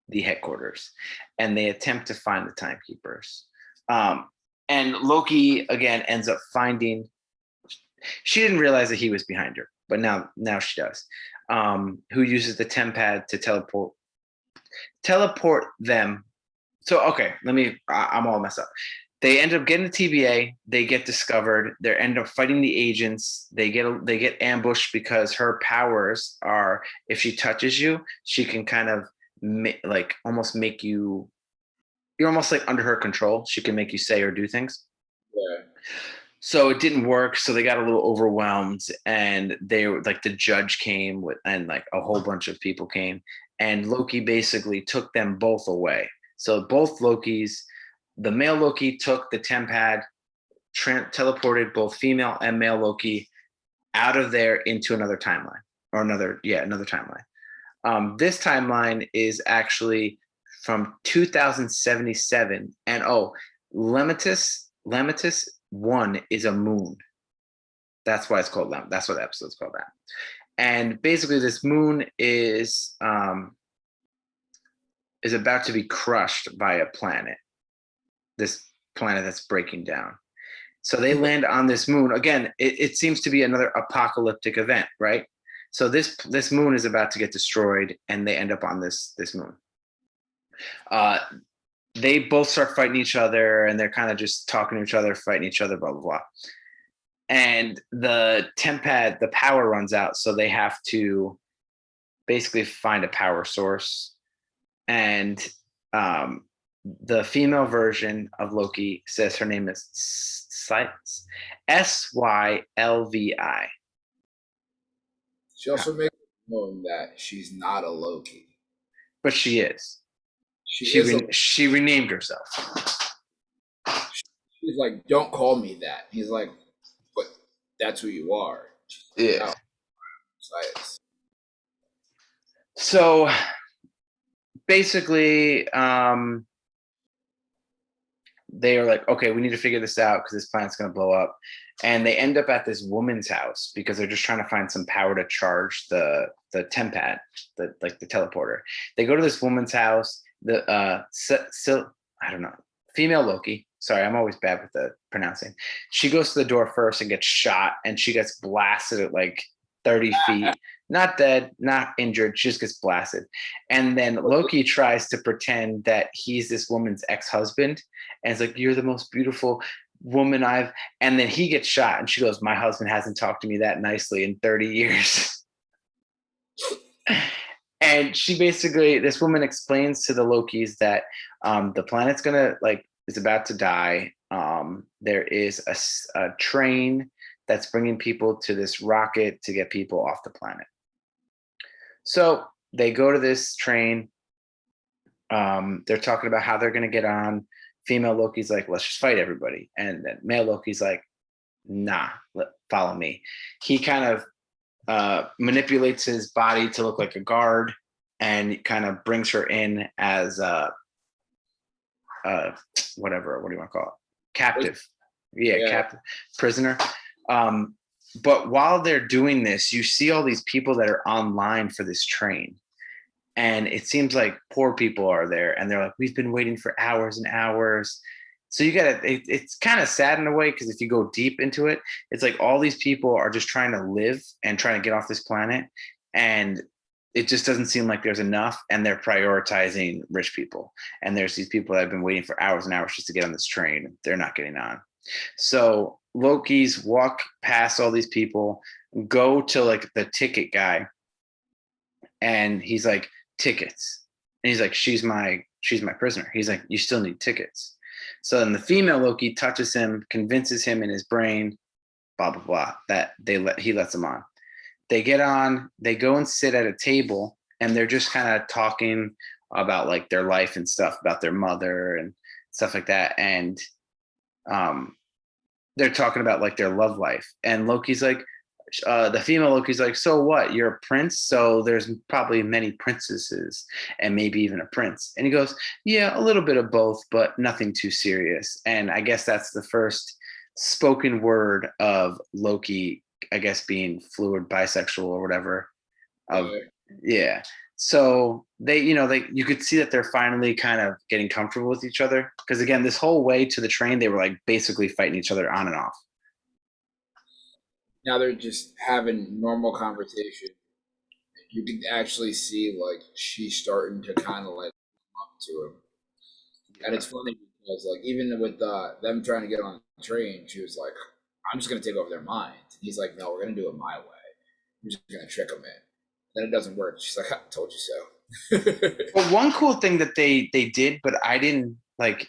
the headquarters, and they attempt to find the timekeepers. And Loki again ends up finding. She didn't realize that he was behind her, but now she does. Who uses the tempad to teleport them. So okay, I'm all messed up. They end up getting the TVA. They get discovered. They end up fighting the agents. They get ambushed because her powers are, if she touches you, she can kind of like almost make you. You're almost like under her control. She can make you say or do things. Yeah. So it didn't work. So they got a little overwhelmed, and they were like the judge came with, and like a whole bunch of people came, and Loki basically took them both away. So both Lokis, the male Loki took the tempad, teleported both female and male Loki out of there into another timeline, or another timeline. This timeline is actually from 2077, and Lamentis 1 is a moon. That's why it's called Lem. That's why the episode's called that. And basically, this moon is about to be crushed by a planet. This planet that's breaking down. So they land on this moon again. It seems to be another apocalyptic event, right? So this moon is about to get destroyed, and they end up on this moon. They both start fighting each other, and they're kind of just talking to each other, fighting each other, blah blah blah. And the tempad, the power runs out, so they have to basically find a power source. And the female version of Loki says her name is Sylvi. She also makes it known that she's not a Loki. But she is. She is a. She renamed herself. She's like, don't call me that. He's like, but that's who you are. Yeah. Science. So basically, they are like, okay, we need to figure this out because this planet's going to blow up. And they end up at this woman's house because they're just trying to find some power to charge the tempad, the teleporter. They go to this woman's house. I don't know, female Loki. Sorry, I'm always bad with the pronouncing. She goes to the door first and gets shot, and she gets blasted at like 30 feet. Not dead, not injured. She just gets blasted. And then Loki tries to pretend that he's this woman's ex-husband, and it's like, you're the most beautiful woman I've. And then he gets shot, and she goes, my husband hasn't talked to me that nicely in 30 years. And she basically, this woman explains to the Lokis that the planet's gonna is about to die. There is a train that's bringing people to this rocket to get people off the planet. So they go to this train. They're talking about how they're going to get on. Female Loki's like, let's just fight everybody. And then male Loki's like, nah, follow me. He kind of manipulates his body to look like a guard and kind of brings her in as whatever, what do you want to call it? Captive. Yeah. Captive, prisoner. But while they're doing this, you see all these people that are online for this train. And it seems like poor people are there. And they're like, we've been waiting for hours and hours. So it's kind of sad in a way, because if you go deep into it, it's like all these people are just trying to live and trying to get off this planet. And it just doesn't seem like there's enough. And they're prioritizing rich people. And there's these people that have been waiting for hours and hours just to get on this train. They're not getting on. So Loki's walk past all these people, go to like the ticket guy, and he's like, tickets. And he's like, she's my prisoner. He's like, you still need tickets. So then the female Loki touches him, convinces him in his brain, blah blah blah, that he lets him on. They get on, they go and sit at a table, and they're just kind of talking about like their life and stuff, about their mother and stuff like that. And they're talking about like their love life. And Loki's like, the female Loki's like, so what? You're a prince, so there's probably many princesses and maybe even a prince. And he goes, yeah, a little bit of both, but nothing too serious. And I guess that's the first spoken word of Loki, I guess, being fluid, bisexual, or whatever. Yeah. So you could see that they're finally kind of getting comfortable with each other. Because again, this whole way to the train, they were like basically fighting each other on and off. Now they're just having normal conversation. You can actually see like she's starting to kind of like come up to him, and it's funny because like even with them trying to get on the train, she was like, "I'm just gonna take over their mind." And he's like, "No, we're gonna do it my way. We're just gonna trick them in." Then it doesn't work. She's like, "I told you so." But one cool thing that they did, but I didn't like,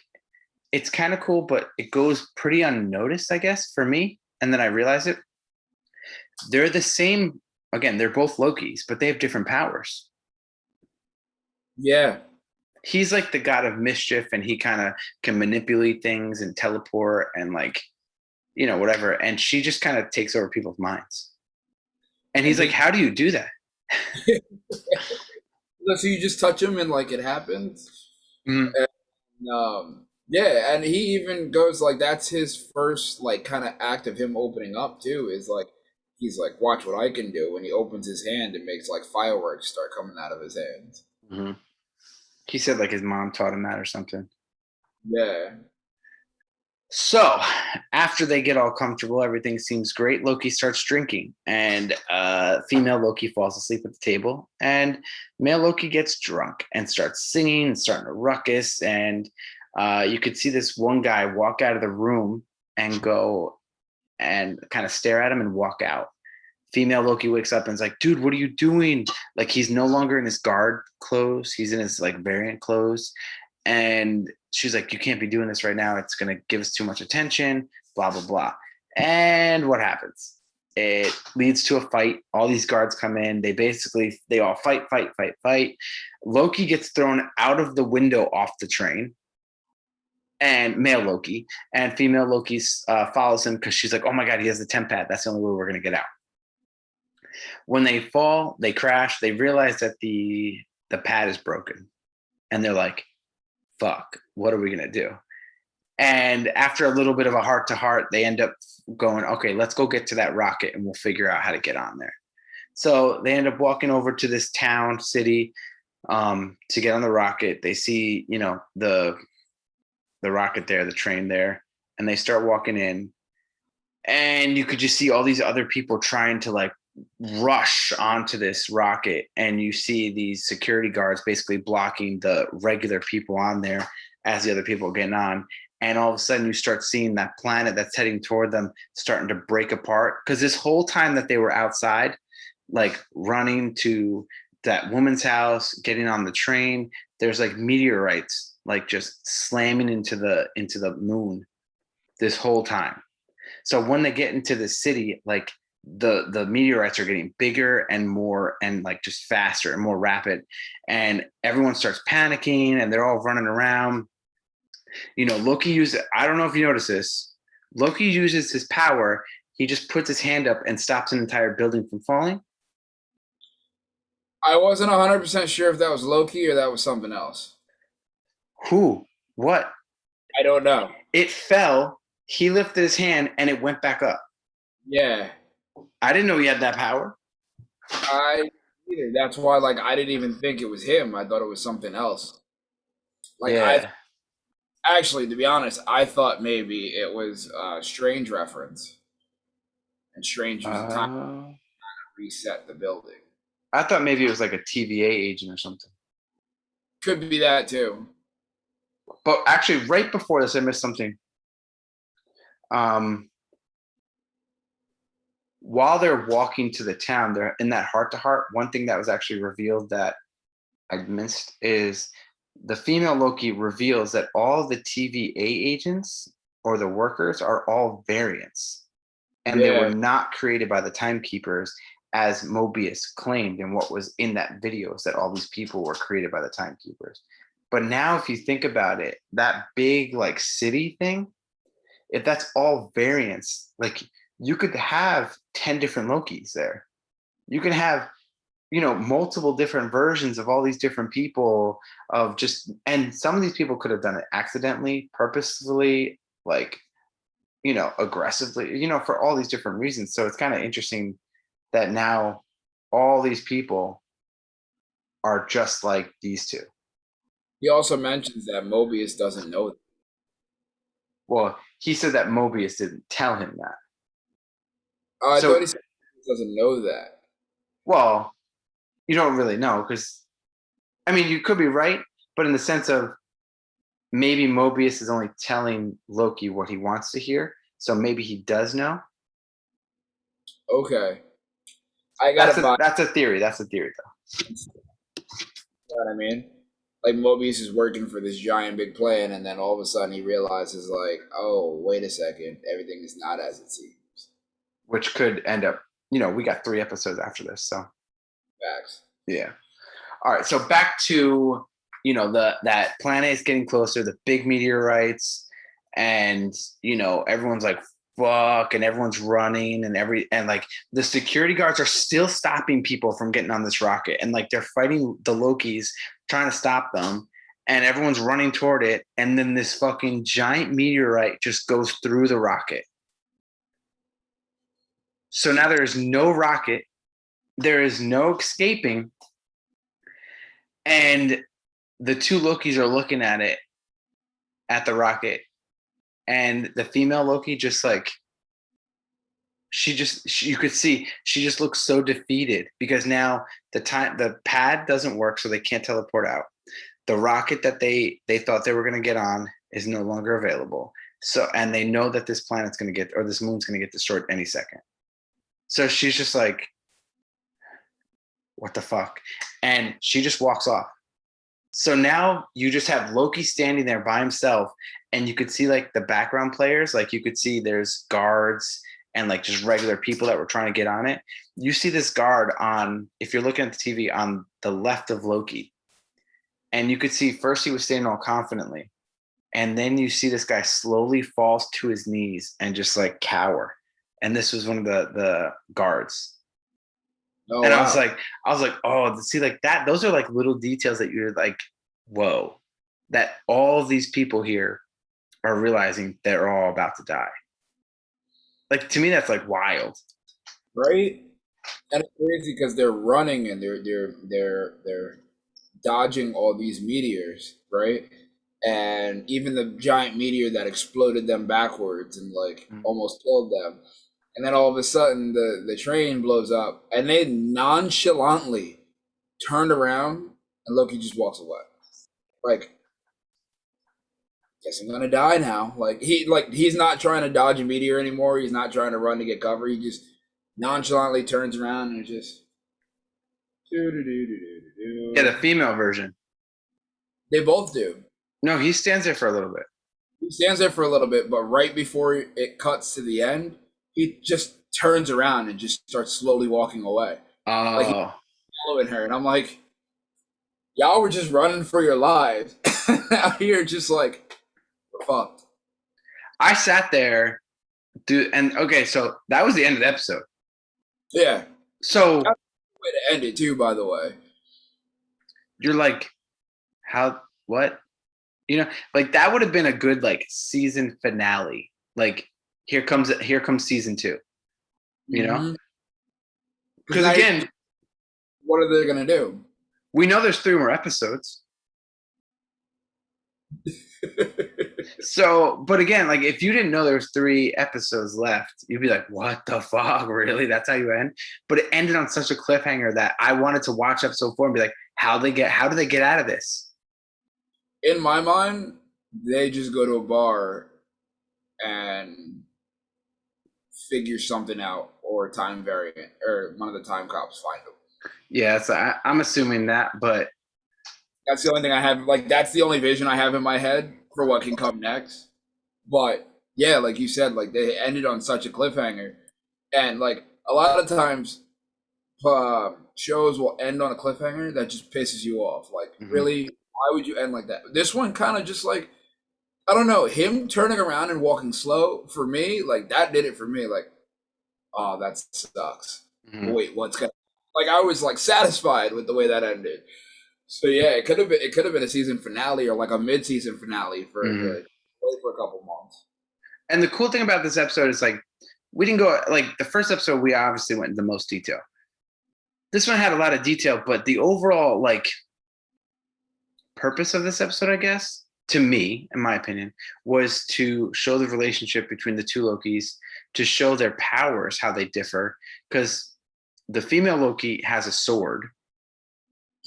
it's kind of cool, but it goes pretty unnoticed, I guess, for me. And then I realize it. They're the same. Again, they're both Lokis, but they have different powers. Yeah. He's like the god of mischief, and he kind of can manipulate things and teleport and like, whatever. And she just kind of takes over people's minds. And he's like, how do you do that? So you just touch him and like it happens. Mm-hmm. And, yeah, and he even goes like that's his first like kind of act of him opening up too. Is like he's like, watch what I can do. When he opens his hand, it makes like fireworks start coming out of his hands. Mm-hmm. He said like his mom taught him that or something. Yeah. So after they get all comfortable, everything seems great. Loki starts drinking, and female Loki falls asleep at the table, and male Loki gets drunk and starts singing and starting to ruckus. And you could see this one guy walk out of the room and go and kind of stare at him and walk out. Female Loki wakes up and is like, dude, what are you doing? Like, he's no longer in his guard clothes. He's in his like variant clothes. And she's like, you can't be doing this right now. It's going to give us too much attention, blah, blah, blah. And what happens? It leads to a fight. All these guards come in. They all fight. Loki gets thrown out of the window off the train, and male Loki, and female Loki follows him because she's like, oh my God, he has the temp pad. That's the only way we're going to get out. When they fall, they crash. They realize that the pad is broken. and they're like, fuck, what are we gonna do? And after a little bit of a heart to heart, they end up going, okay, let's go get to that rocket and we'll figure out how to get on there. So they end up walking over to this town, city, to get on the rocket. They see, the rocket there, the train there, and they start walking in. And you could just see all these other people trying to like rush onto this rocket. And you see these security guards basically blocking the regular people on there as the other people are getting on. And all of a sudden you start seeing that planet that's heading toward them starting to break apart. Because this whole time that they were outside, like running to that woman's house, getting on the train, there's like meteorites like just slamming into the moon this whole time. So when they get into the city, like the meteorites are getting bigger and more and like just faster and more rapid, and everyone starts panicking and they're all running around. Loki uses, I don't know if you notice this, Loki uses his power. He just puts his hand up and stops an entire building from falling. I wasn't 100% sure if that was Loki or that was something else. Who? What? I don't know. It fell. He lifted his hand and it went back up. Yeah, I didn't know he had that power. I either. That's why, like, I didn't even think it was him. I thought it was something else. Like, I Yeah. actually, to be honest, I thought maybe it was a Strange reference, and Strange using time to Uh, reset the building. I thought maybe it was like a TVA agent or something. Could be that too. But actually, right before this, I missed something. Um, while they're walking to the town, they're in that heart to heart. One thing that was actually revealed that I missed is the female Loki reveals that all the TVA agents or the workers are all variants, and they were Yeah, not created by the timekeepers as Mobius claimed. And what was in that video is that all these people were created by the timekeepers. But now, if you think about it, that big like city thing, if that's all variants, like you could have 10 different Lokis there. You can have, multiple different versions of all these different people of just, and some of these people could have done it accidentally, purposefully, like, aggressively, for all these different reasons. So it's kind of interesting that now all these people are just like these two. he also mentions that Mobius doesn't know. Well, he said that Mobius didn't tell him that. I thought So, he said he doesn't know that. well, you don't really know because, I mean, you could be right, but in the sense of maybe Mobius is only telling Loki what he wants to hear. So maybe he does know. Okay, I gotta That's a buy. that's a theory. That's a theory though. You know what I mean? Like Mobius is working for this giant big plan, and then all of a sudden he realizes, like, oh, wait a second, everything is not as it seems. Which could end up, we got 3 episodes after this. So Facts. yeah. All right. So back to, that planet is getting closer, the big meteorites, and everyone's like, fuck, and everyone's running and like the security guards are still stopping people from getting on this rocket, and like they're fighting the Lokis trying to stop them, and everyone's running toward it, and then this fucking giant meteorite just goes through the rocket. So now there is no rocket, there is no escaping, and the two Lokis are looking at the rocket, and the female Loki just like you could see she just looks so defeated because now the pad doesn't work, so they can't teleport out. The rocket that they thought they were going to get on is no longer available. So, and they know that this planet's going to get, or this moon's going to get destroyed any second. So she's just like, what the fuck? And she just walks off. So now you just have Loki standing there by himself, and you could see like the background players, like you could see there's guards and like just regular people that were trying to get on it. You see this guard on, if you're looking at the TV, on the left of Loki. And you could see first he was standing all confidently. And then you see this guy slowly falls to his knees and just like cower. And this was one of the guards. Oh And wow. I was like, oh, see, like that, those are like little details that you're like, whoa, that all these people here are realizing they're all about to die. Like to me, that's like wild. right? And it's crazy because they're running and they're dodging all these meteors, right? And even the giant meteor that exploded them backwards and like Mm. almost killed them. And then all of a sudden the train blows up and they nonchalantly turned around and Loki just walks away. Like, guess I'm gonna die now. He's not trying to dodge a meteor anymore. He's not trying to run to get cover. He just nonchalantly turns around and just do do do do do Yeah, the do. female version. They both do. No, he stands there for a little bit. He stands there for a little bit, but right before it cuts to the end, he just turns around and just starts slowly walking away. Like he's Oh, following her, and I'm like, y'all were just running for your lives. Out here, just like, we're fucked. I sat there, dude, and okay, so that was the end of the episode. Yeah. So That's the way to end it too, by the way. you're like, how, what? You know, like that would have been a good like season finale. Like here comes season two. You know, Mm-hmm. Because because now, again, what are they gonna do? we know there's three more episodes. So, but again, like if you didn't know there was three episodes left, you'd be like, "What the fuck? Really? That's how you end?" But it ended on such a cliffhanger that I wanted to watch episode four and be like, How do they get out of this?" In my mind, they just go to a bar and figure something out, or time variant, or one of the time cops find them. Yeah, so I'm assuming that, but That's the only thing I have. Like, that's the only vision I have in my head for what can come next. But yeah, like you said, like they ended on such a cliffhanger, and like a lot of times, shows will end on a cliffhanger that just pisses you off. Like, mhm, really, why would you end like that? This one kind of just like, I don't know, him turning around and walking slow for me, like that did it for me. Like, oh, that sucks. mhm, Wait, what's gonna? Like, I was like satisfied with the way that ended. So yeah, it could have been a season finale or like a mid season finale for mhm. the for a couple months. And the cool thing about this episode is like we didn't go like the first episode. We obviously went into the most detail. This one had a lot of detail, but the overall like purpose of this episode, I guess, to me, in my opinion, was to show the relationship between the two Lokis, to show their powers, how they differ. Because the female Loki has a sword,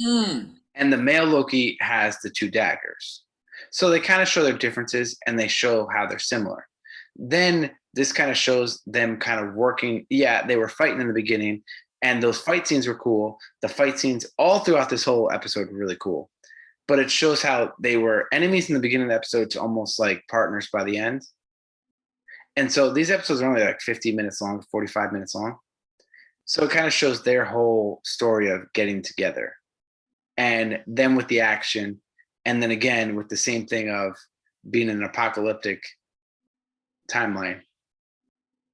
Mm. and the male Loki has the two daggers. So they kind of show their differences and they show how they're similar. Then this kind of shows them kind of working. Yeah, they were fighting in the beginning, and those fight scenes were cool. The fight scenes all throughout this whole episode were really cool. But it shows how they were enemies in the beginning of the episode to almost like partners by the end. And so these episodes are only like 50 minutes long, 45 minutes long. So it kind of shows their whole story of getting together and then with the action. And then again with the same thing of being in an apocalyptic timeline.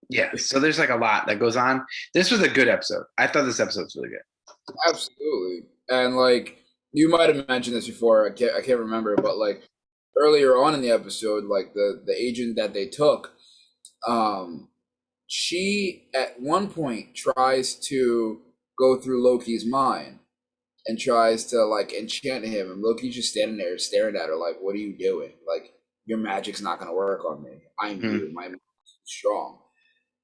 Yeah. So there's like a lot that goes on. This was a good episode. I thought this episode was really good. Absolutely. And like you might have mentioned this before, I can't remember, but like earlier on in the episode, like the agent that they took, um, she at one point tries to go through Loki's mind and tries to like enchant him, and Loki's just standing there staring at her like, "What are you doing? Like your magic's not gonna work on me. I'm Mhm. you. My magic's strong."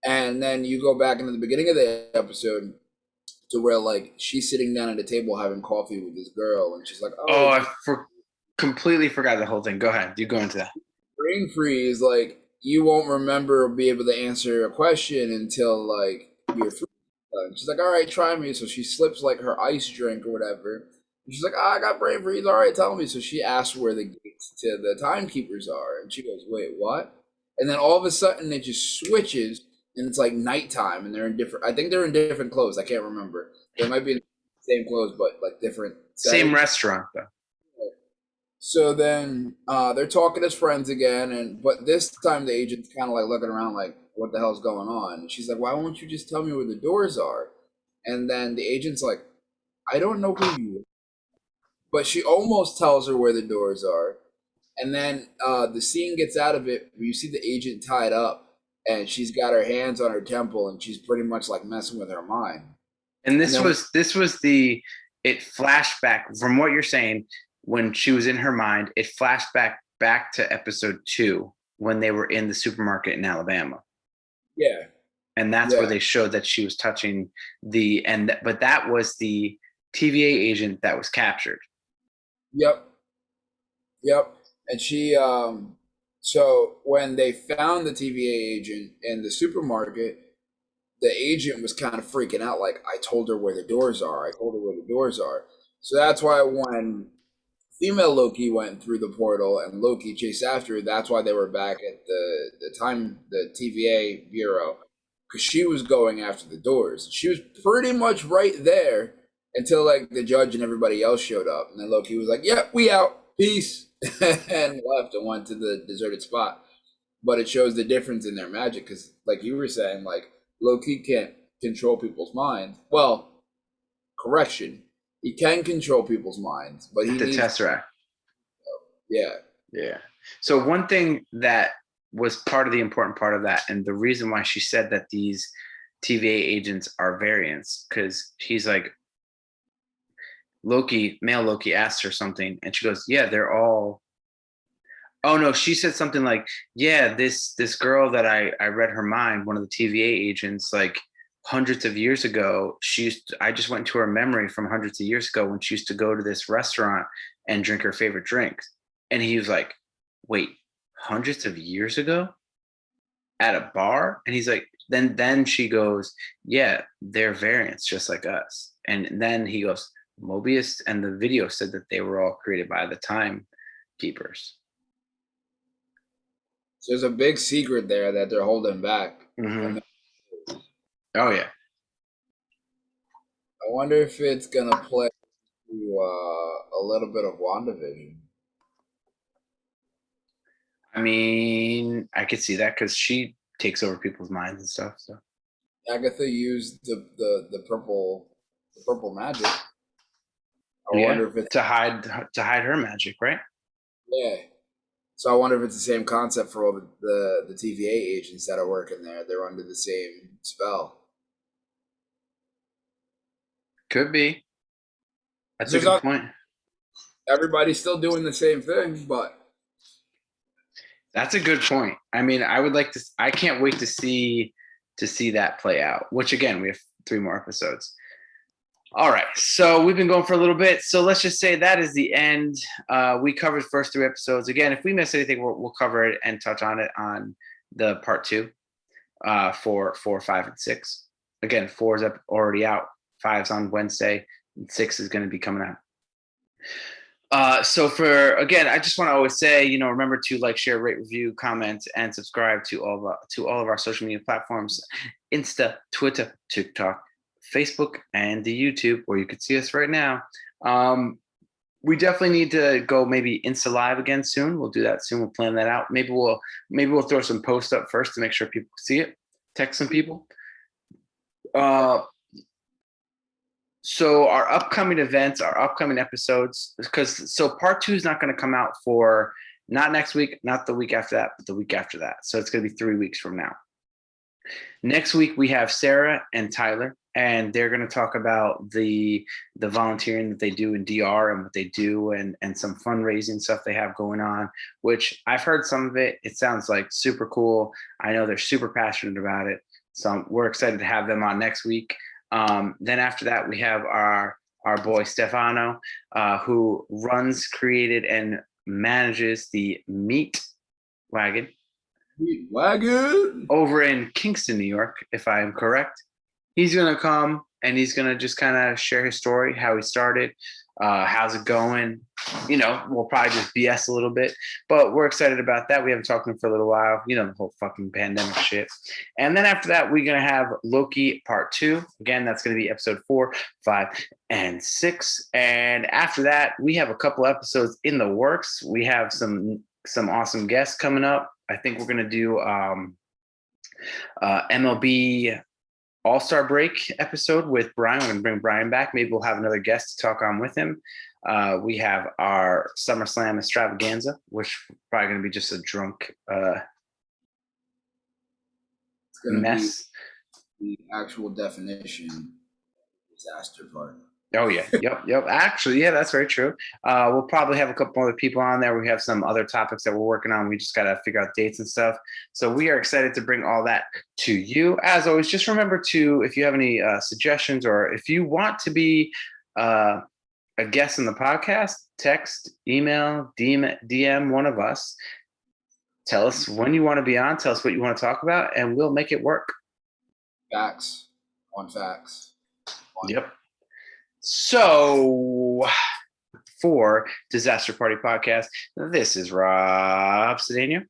And then you go back into the beginning of the episode to where like she's sitting down at a table having coffee with this girl, and she's like, Oh, "Oh, completely forgot the whole thing. Go ahead. You go into that. brain freeze. Like you won't remember or be able to answer a question until like you're free." And she's like, "All right, try me." So she slips like her ice drink or whatever. And she's like, "Ah, I got brain freeze. All right, tell me." So she asks where the gates to the timekeepers are, and she goes, "Wait, what?" And then all of a sudden it just switches, and it's like nighttime, and they're in different. I think they're in different clothes. I can't remember. They might be in the same clothes, but like different Same settings. restaurant though. So then they're talking as friends again, and but this time the agent's kind of like looking around, like, "What the hell's going on?" And she's like, "Why won't you just tell me where the doors are?" And then the agent's like, "I don't know who you are." but she almost tells her where the doors are. And then the scene gets out of it where you see the agent tied up and she's got her hands on her temple and she's pretty much like messing with her mind. And And then this was the it flashback from what you're saying when she was in her mind. It flashed back to episode 2 when they were in the supermarket in Alabama, yeah, and that's where yeah, they showed that she was touching but that was the TVA agent that was captured. yep, yep. And she so when they found the TVA agent in the supermarket, the agent was kind of freaking out, like, I told her where the doors are. I told her where the doors are. So that's why when female Loki went through the portal and Loki chased after her, that's why they were back at the TVA bureau, because she was going after the doors. She was pretty much right there until like the judge and everybody else showed up, and then Loki was like, "Yep, we out, peace," and left and went to the deserted spot. But it shows the difference in their magic, because, like you were saying, like Loki can't control people's minds. Well, correction, he can control people's minds, but he The needs, Tesseract. yeah. Yeah. So one thing that was part of the important part of that, and the reason why she said that these TVA agents are variants, because he's like, male Loki asks her something, and she goes, "Yeah, they're all." Oh no, she said something like, "Yeah, this girl that I read her mind, one of the TVA agents, like hundreds of years ago, I just went to her memory from hundreds of years ago when she used to go to this restaurant and drink her favorite drinks." And he was like, "Wait, hundreds of years ago at a bar?" And he's like, then she goes, "Yeah, they're variants just like us." And then he goes, "Mobius and the video said that they were all created by the time keepers." So there's a big secret there that they're holding back. Mm-hmm. And Oh yeah. I wonder if it's gonna play to a little bit of WandaVision. I mean, I could see that because she takes over people's minds and stuff. So Agatha used the purple magic. I yeah, wonder if it's, to hide her magic, right? yeah. So I wonder if it's the same concept for all the TVA agents that are working there. They're under the same spell. Could be. 'Cause That's a there's good not point. everybody's still doing the same thing, but That's a good point. I mean, I would like to. I can't wait to see that play out. Which again, we have 3 more episodes. All right, so we've been going for a little bit. So let's just say that is the end. We covered the first 3 episodes. Again, if we miss anything, we'll cover it and touch on it on the part 2 for 4, 5, and 6. Again, 4 is already out. 5's on Wednesday. And 6 is going to be coming out. So again, I just want to always say, remember to like, share, rate, review, comment, and subscribe to all of our social media platforms: Insta, Twitter, TikTok, Facebook, and the YouTube, where you can see us right now. We definitely need to go maybe Insta Live again soon. We'll do that soon. We'll plan that out. Maybe we'll throw some posts up first to make sure people see it. Text some people. So our upcoming events, our upcoming episodes, so part 2 is not going to come out for not next week, not the week after that, but the week after that. So it's going to be 3 weeks from now. Next week we have Sarah and Tyler, and they're going to talk about the volunteering that they do in DR and what they do, and some fundraising stuff they have going on, which I've heard some of it. It sounds like super cool. I know they're super passionate about it. So we're excited to have them on next week. Then after that, we have our boy Stefano, who runs, created, and manages the Meat Wagon wagon. over in Kingston, New York, if I am correct. He's going to come and he's going to just kind of share his story, how he started, how's it going. We'll probably just BS a little bit, but we're excited about that. We haven't talked to him for a little while, the whole fucking pandemic shit. And then after that, we're going to have Loki part 2. Again, that's going to be episode 4, 5, and 6. And after that, we have a couple episodes in the works. We have some awesome guests coming up. I think we're going to do MLB All-Star break episode with Brian. We're going to bring Brian back. Maybe we'll have another guest to talk on with him. We have our SummerSlam extravaganza, which is probably going to be just a drunk mess. The actual definition disaster party. Oh yeah, yep. Actually, yeah, that's very true. We'll probably have a couple other people on there. We have some other topics that we're working on. We just got to figure out dates and stuff. So we are excited to bring all that to you. As always, just remember to, if you have any suggestions or if you want to be a guest in the podcast, text, email, DM one of us. Tell us when you want to be on. Tell us what you want to talk about, and we'll make it work. Facts on facts. Yep. So, for Disaster Party Podcast, this is Rob Cedeno.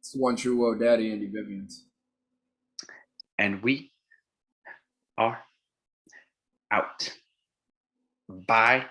It's the one true woe daddy, Andy Vivians. And we are out. Bye.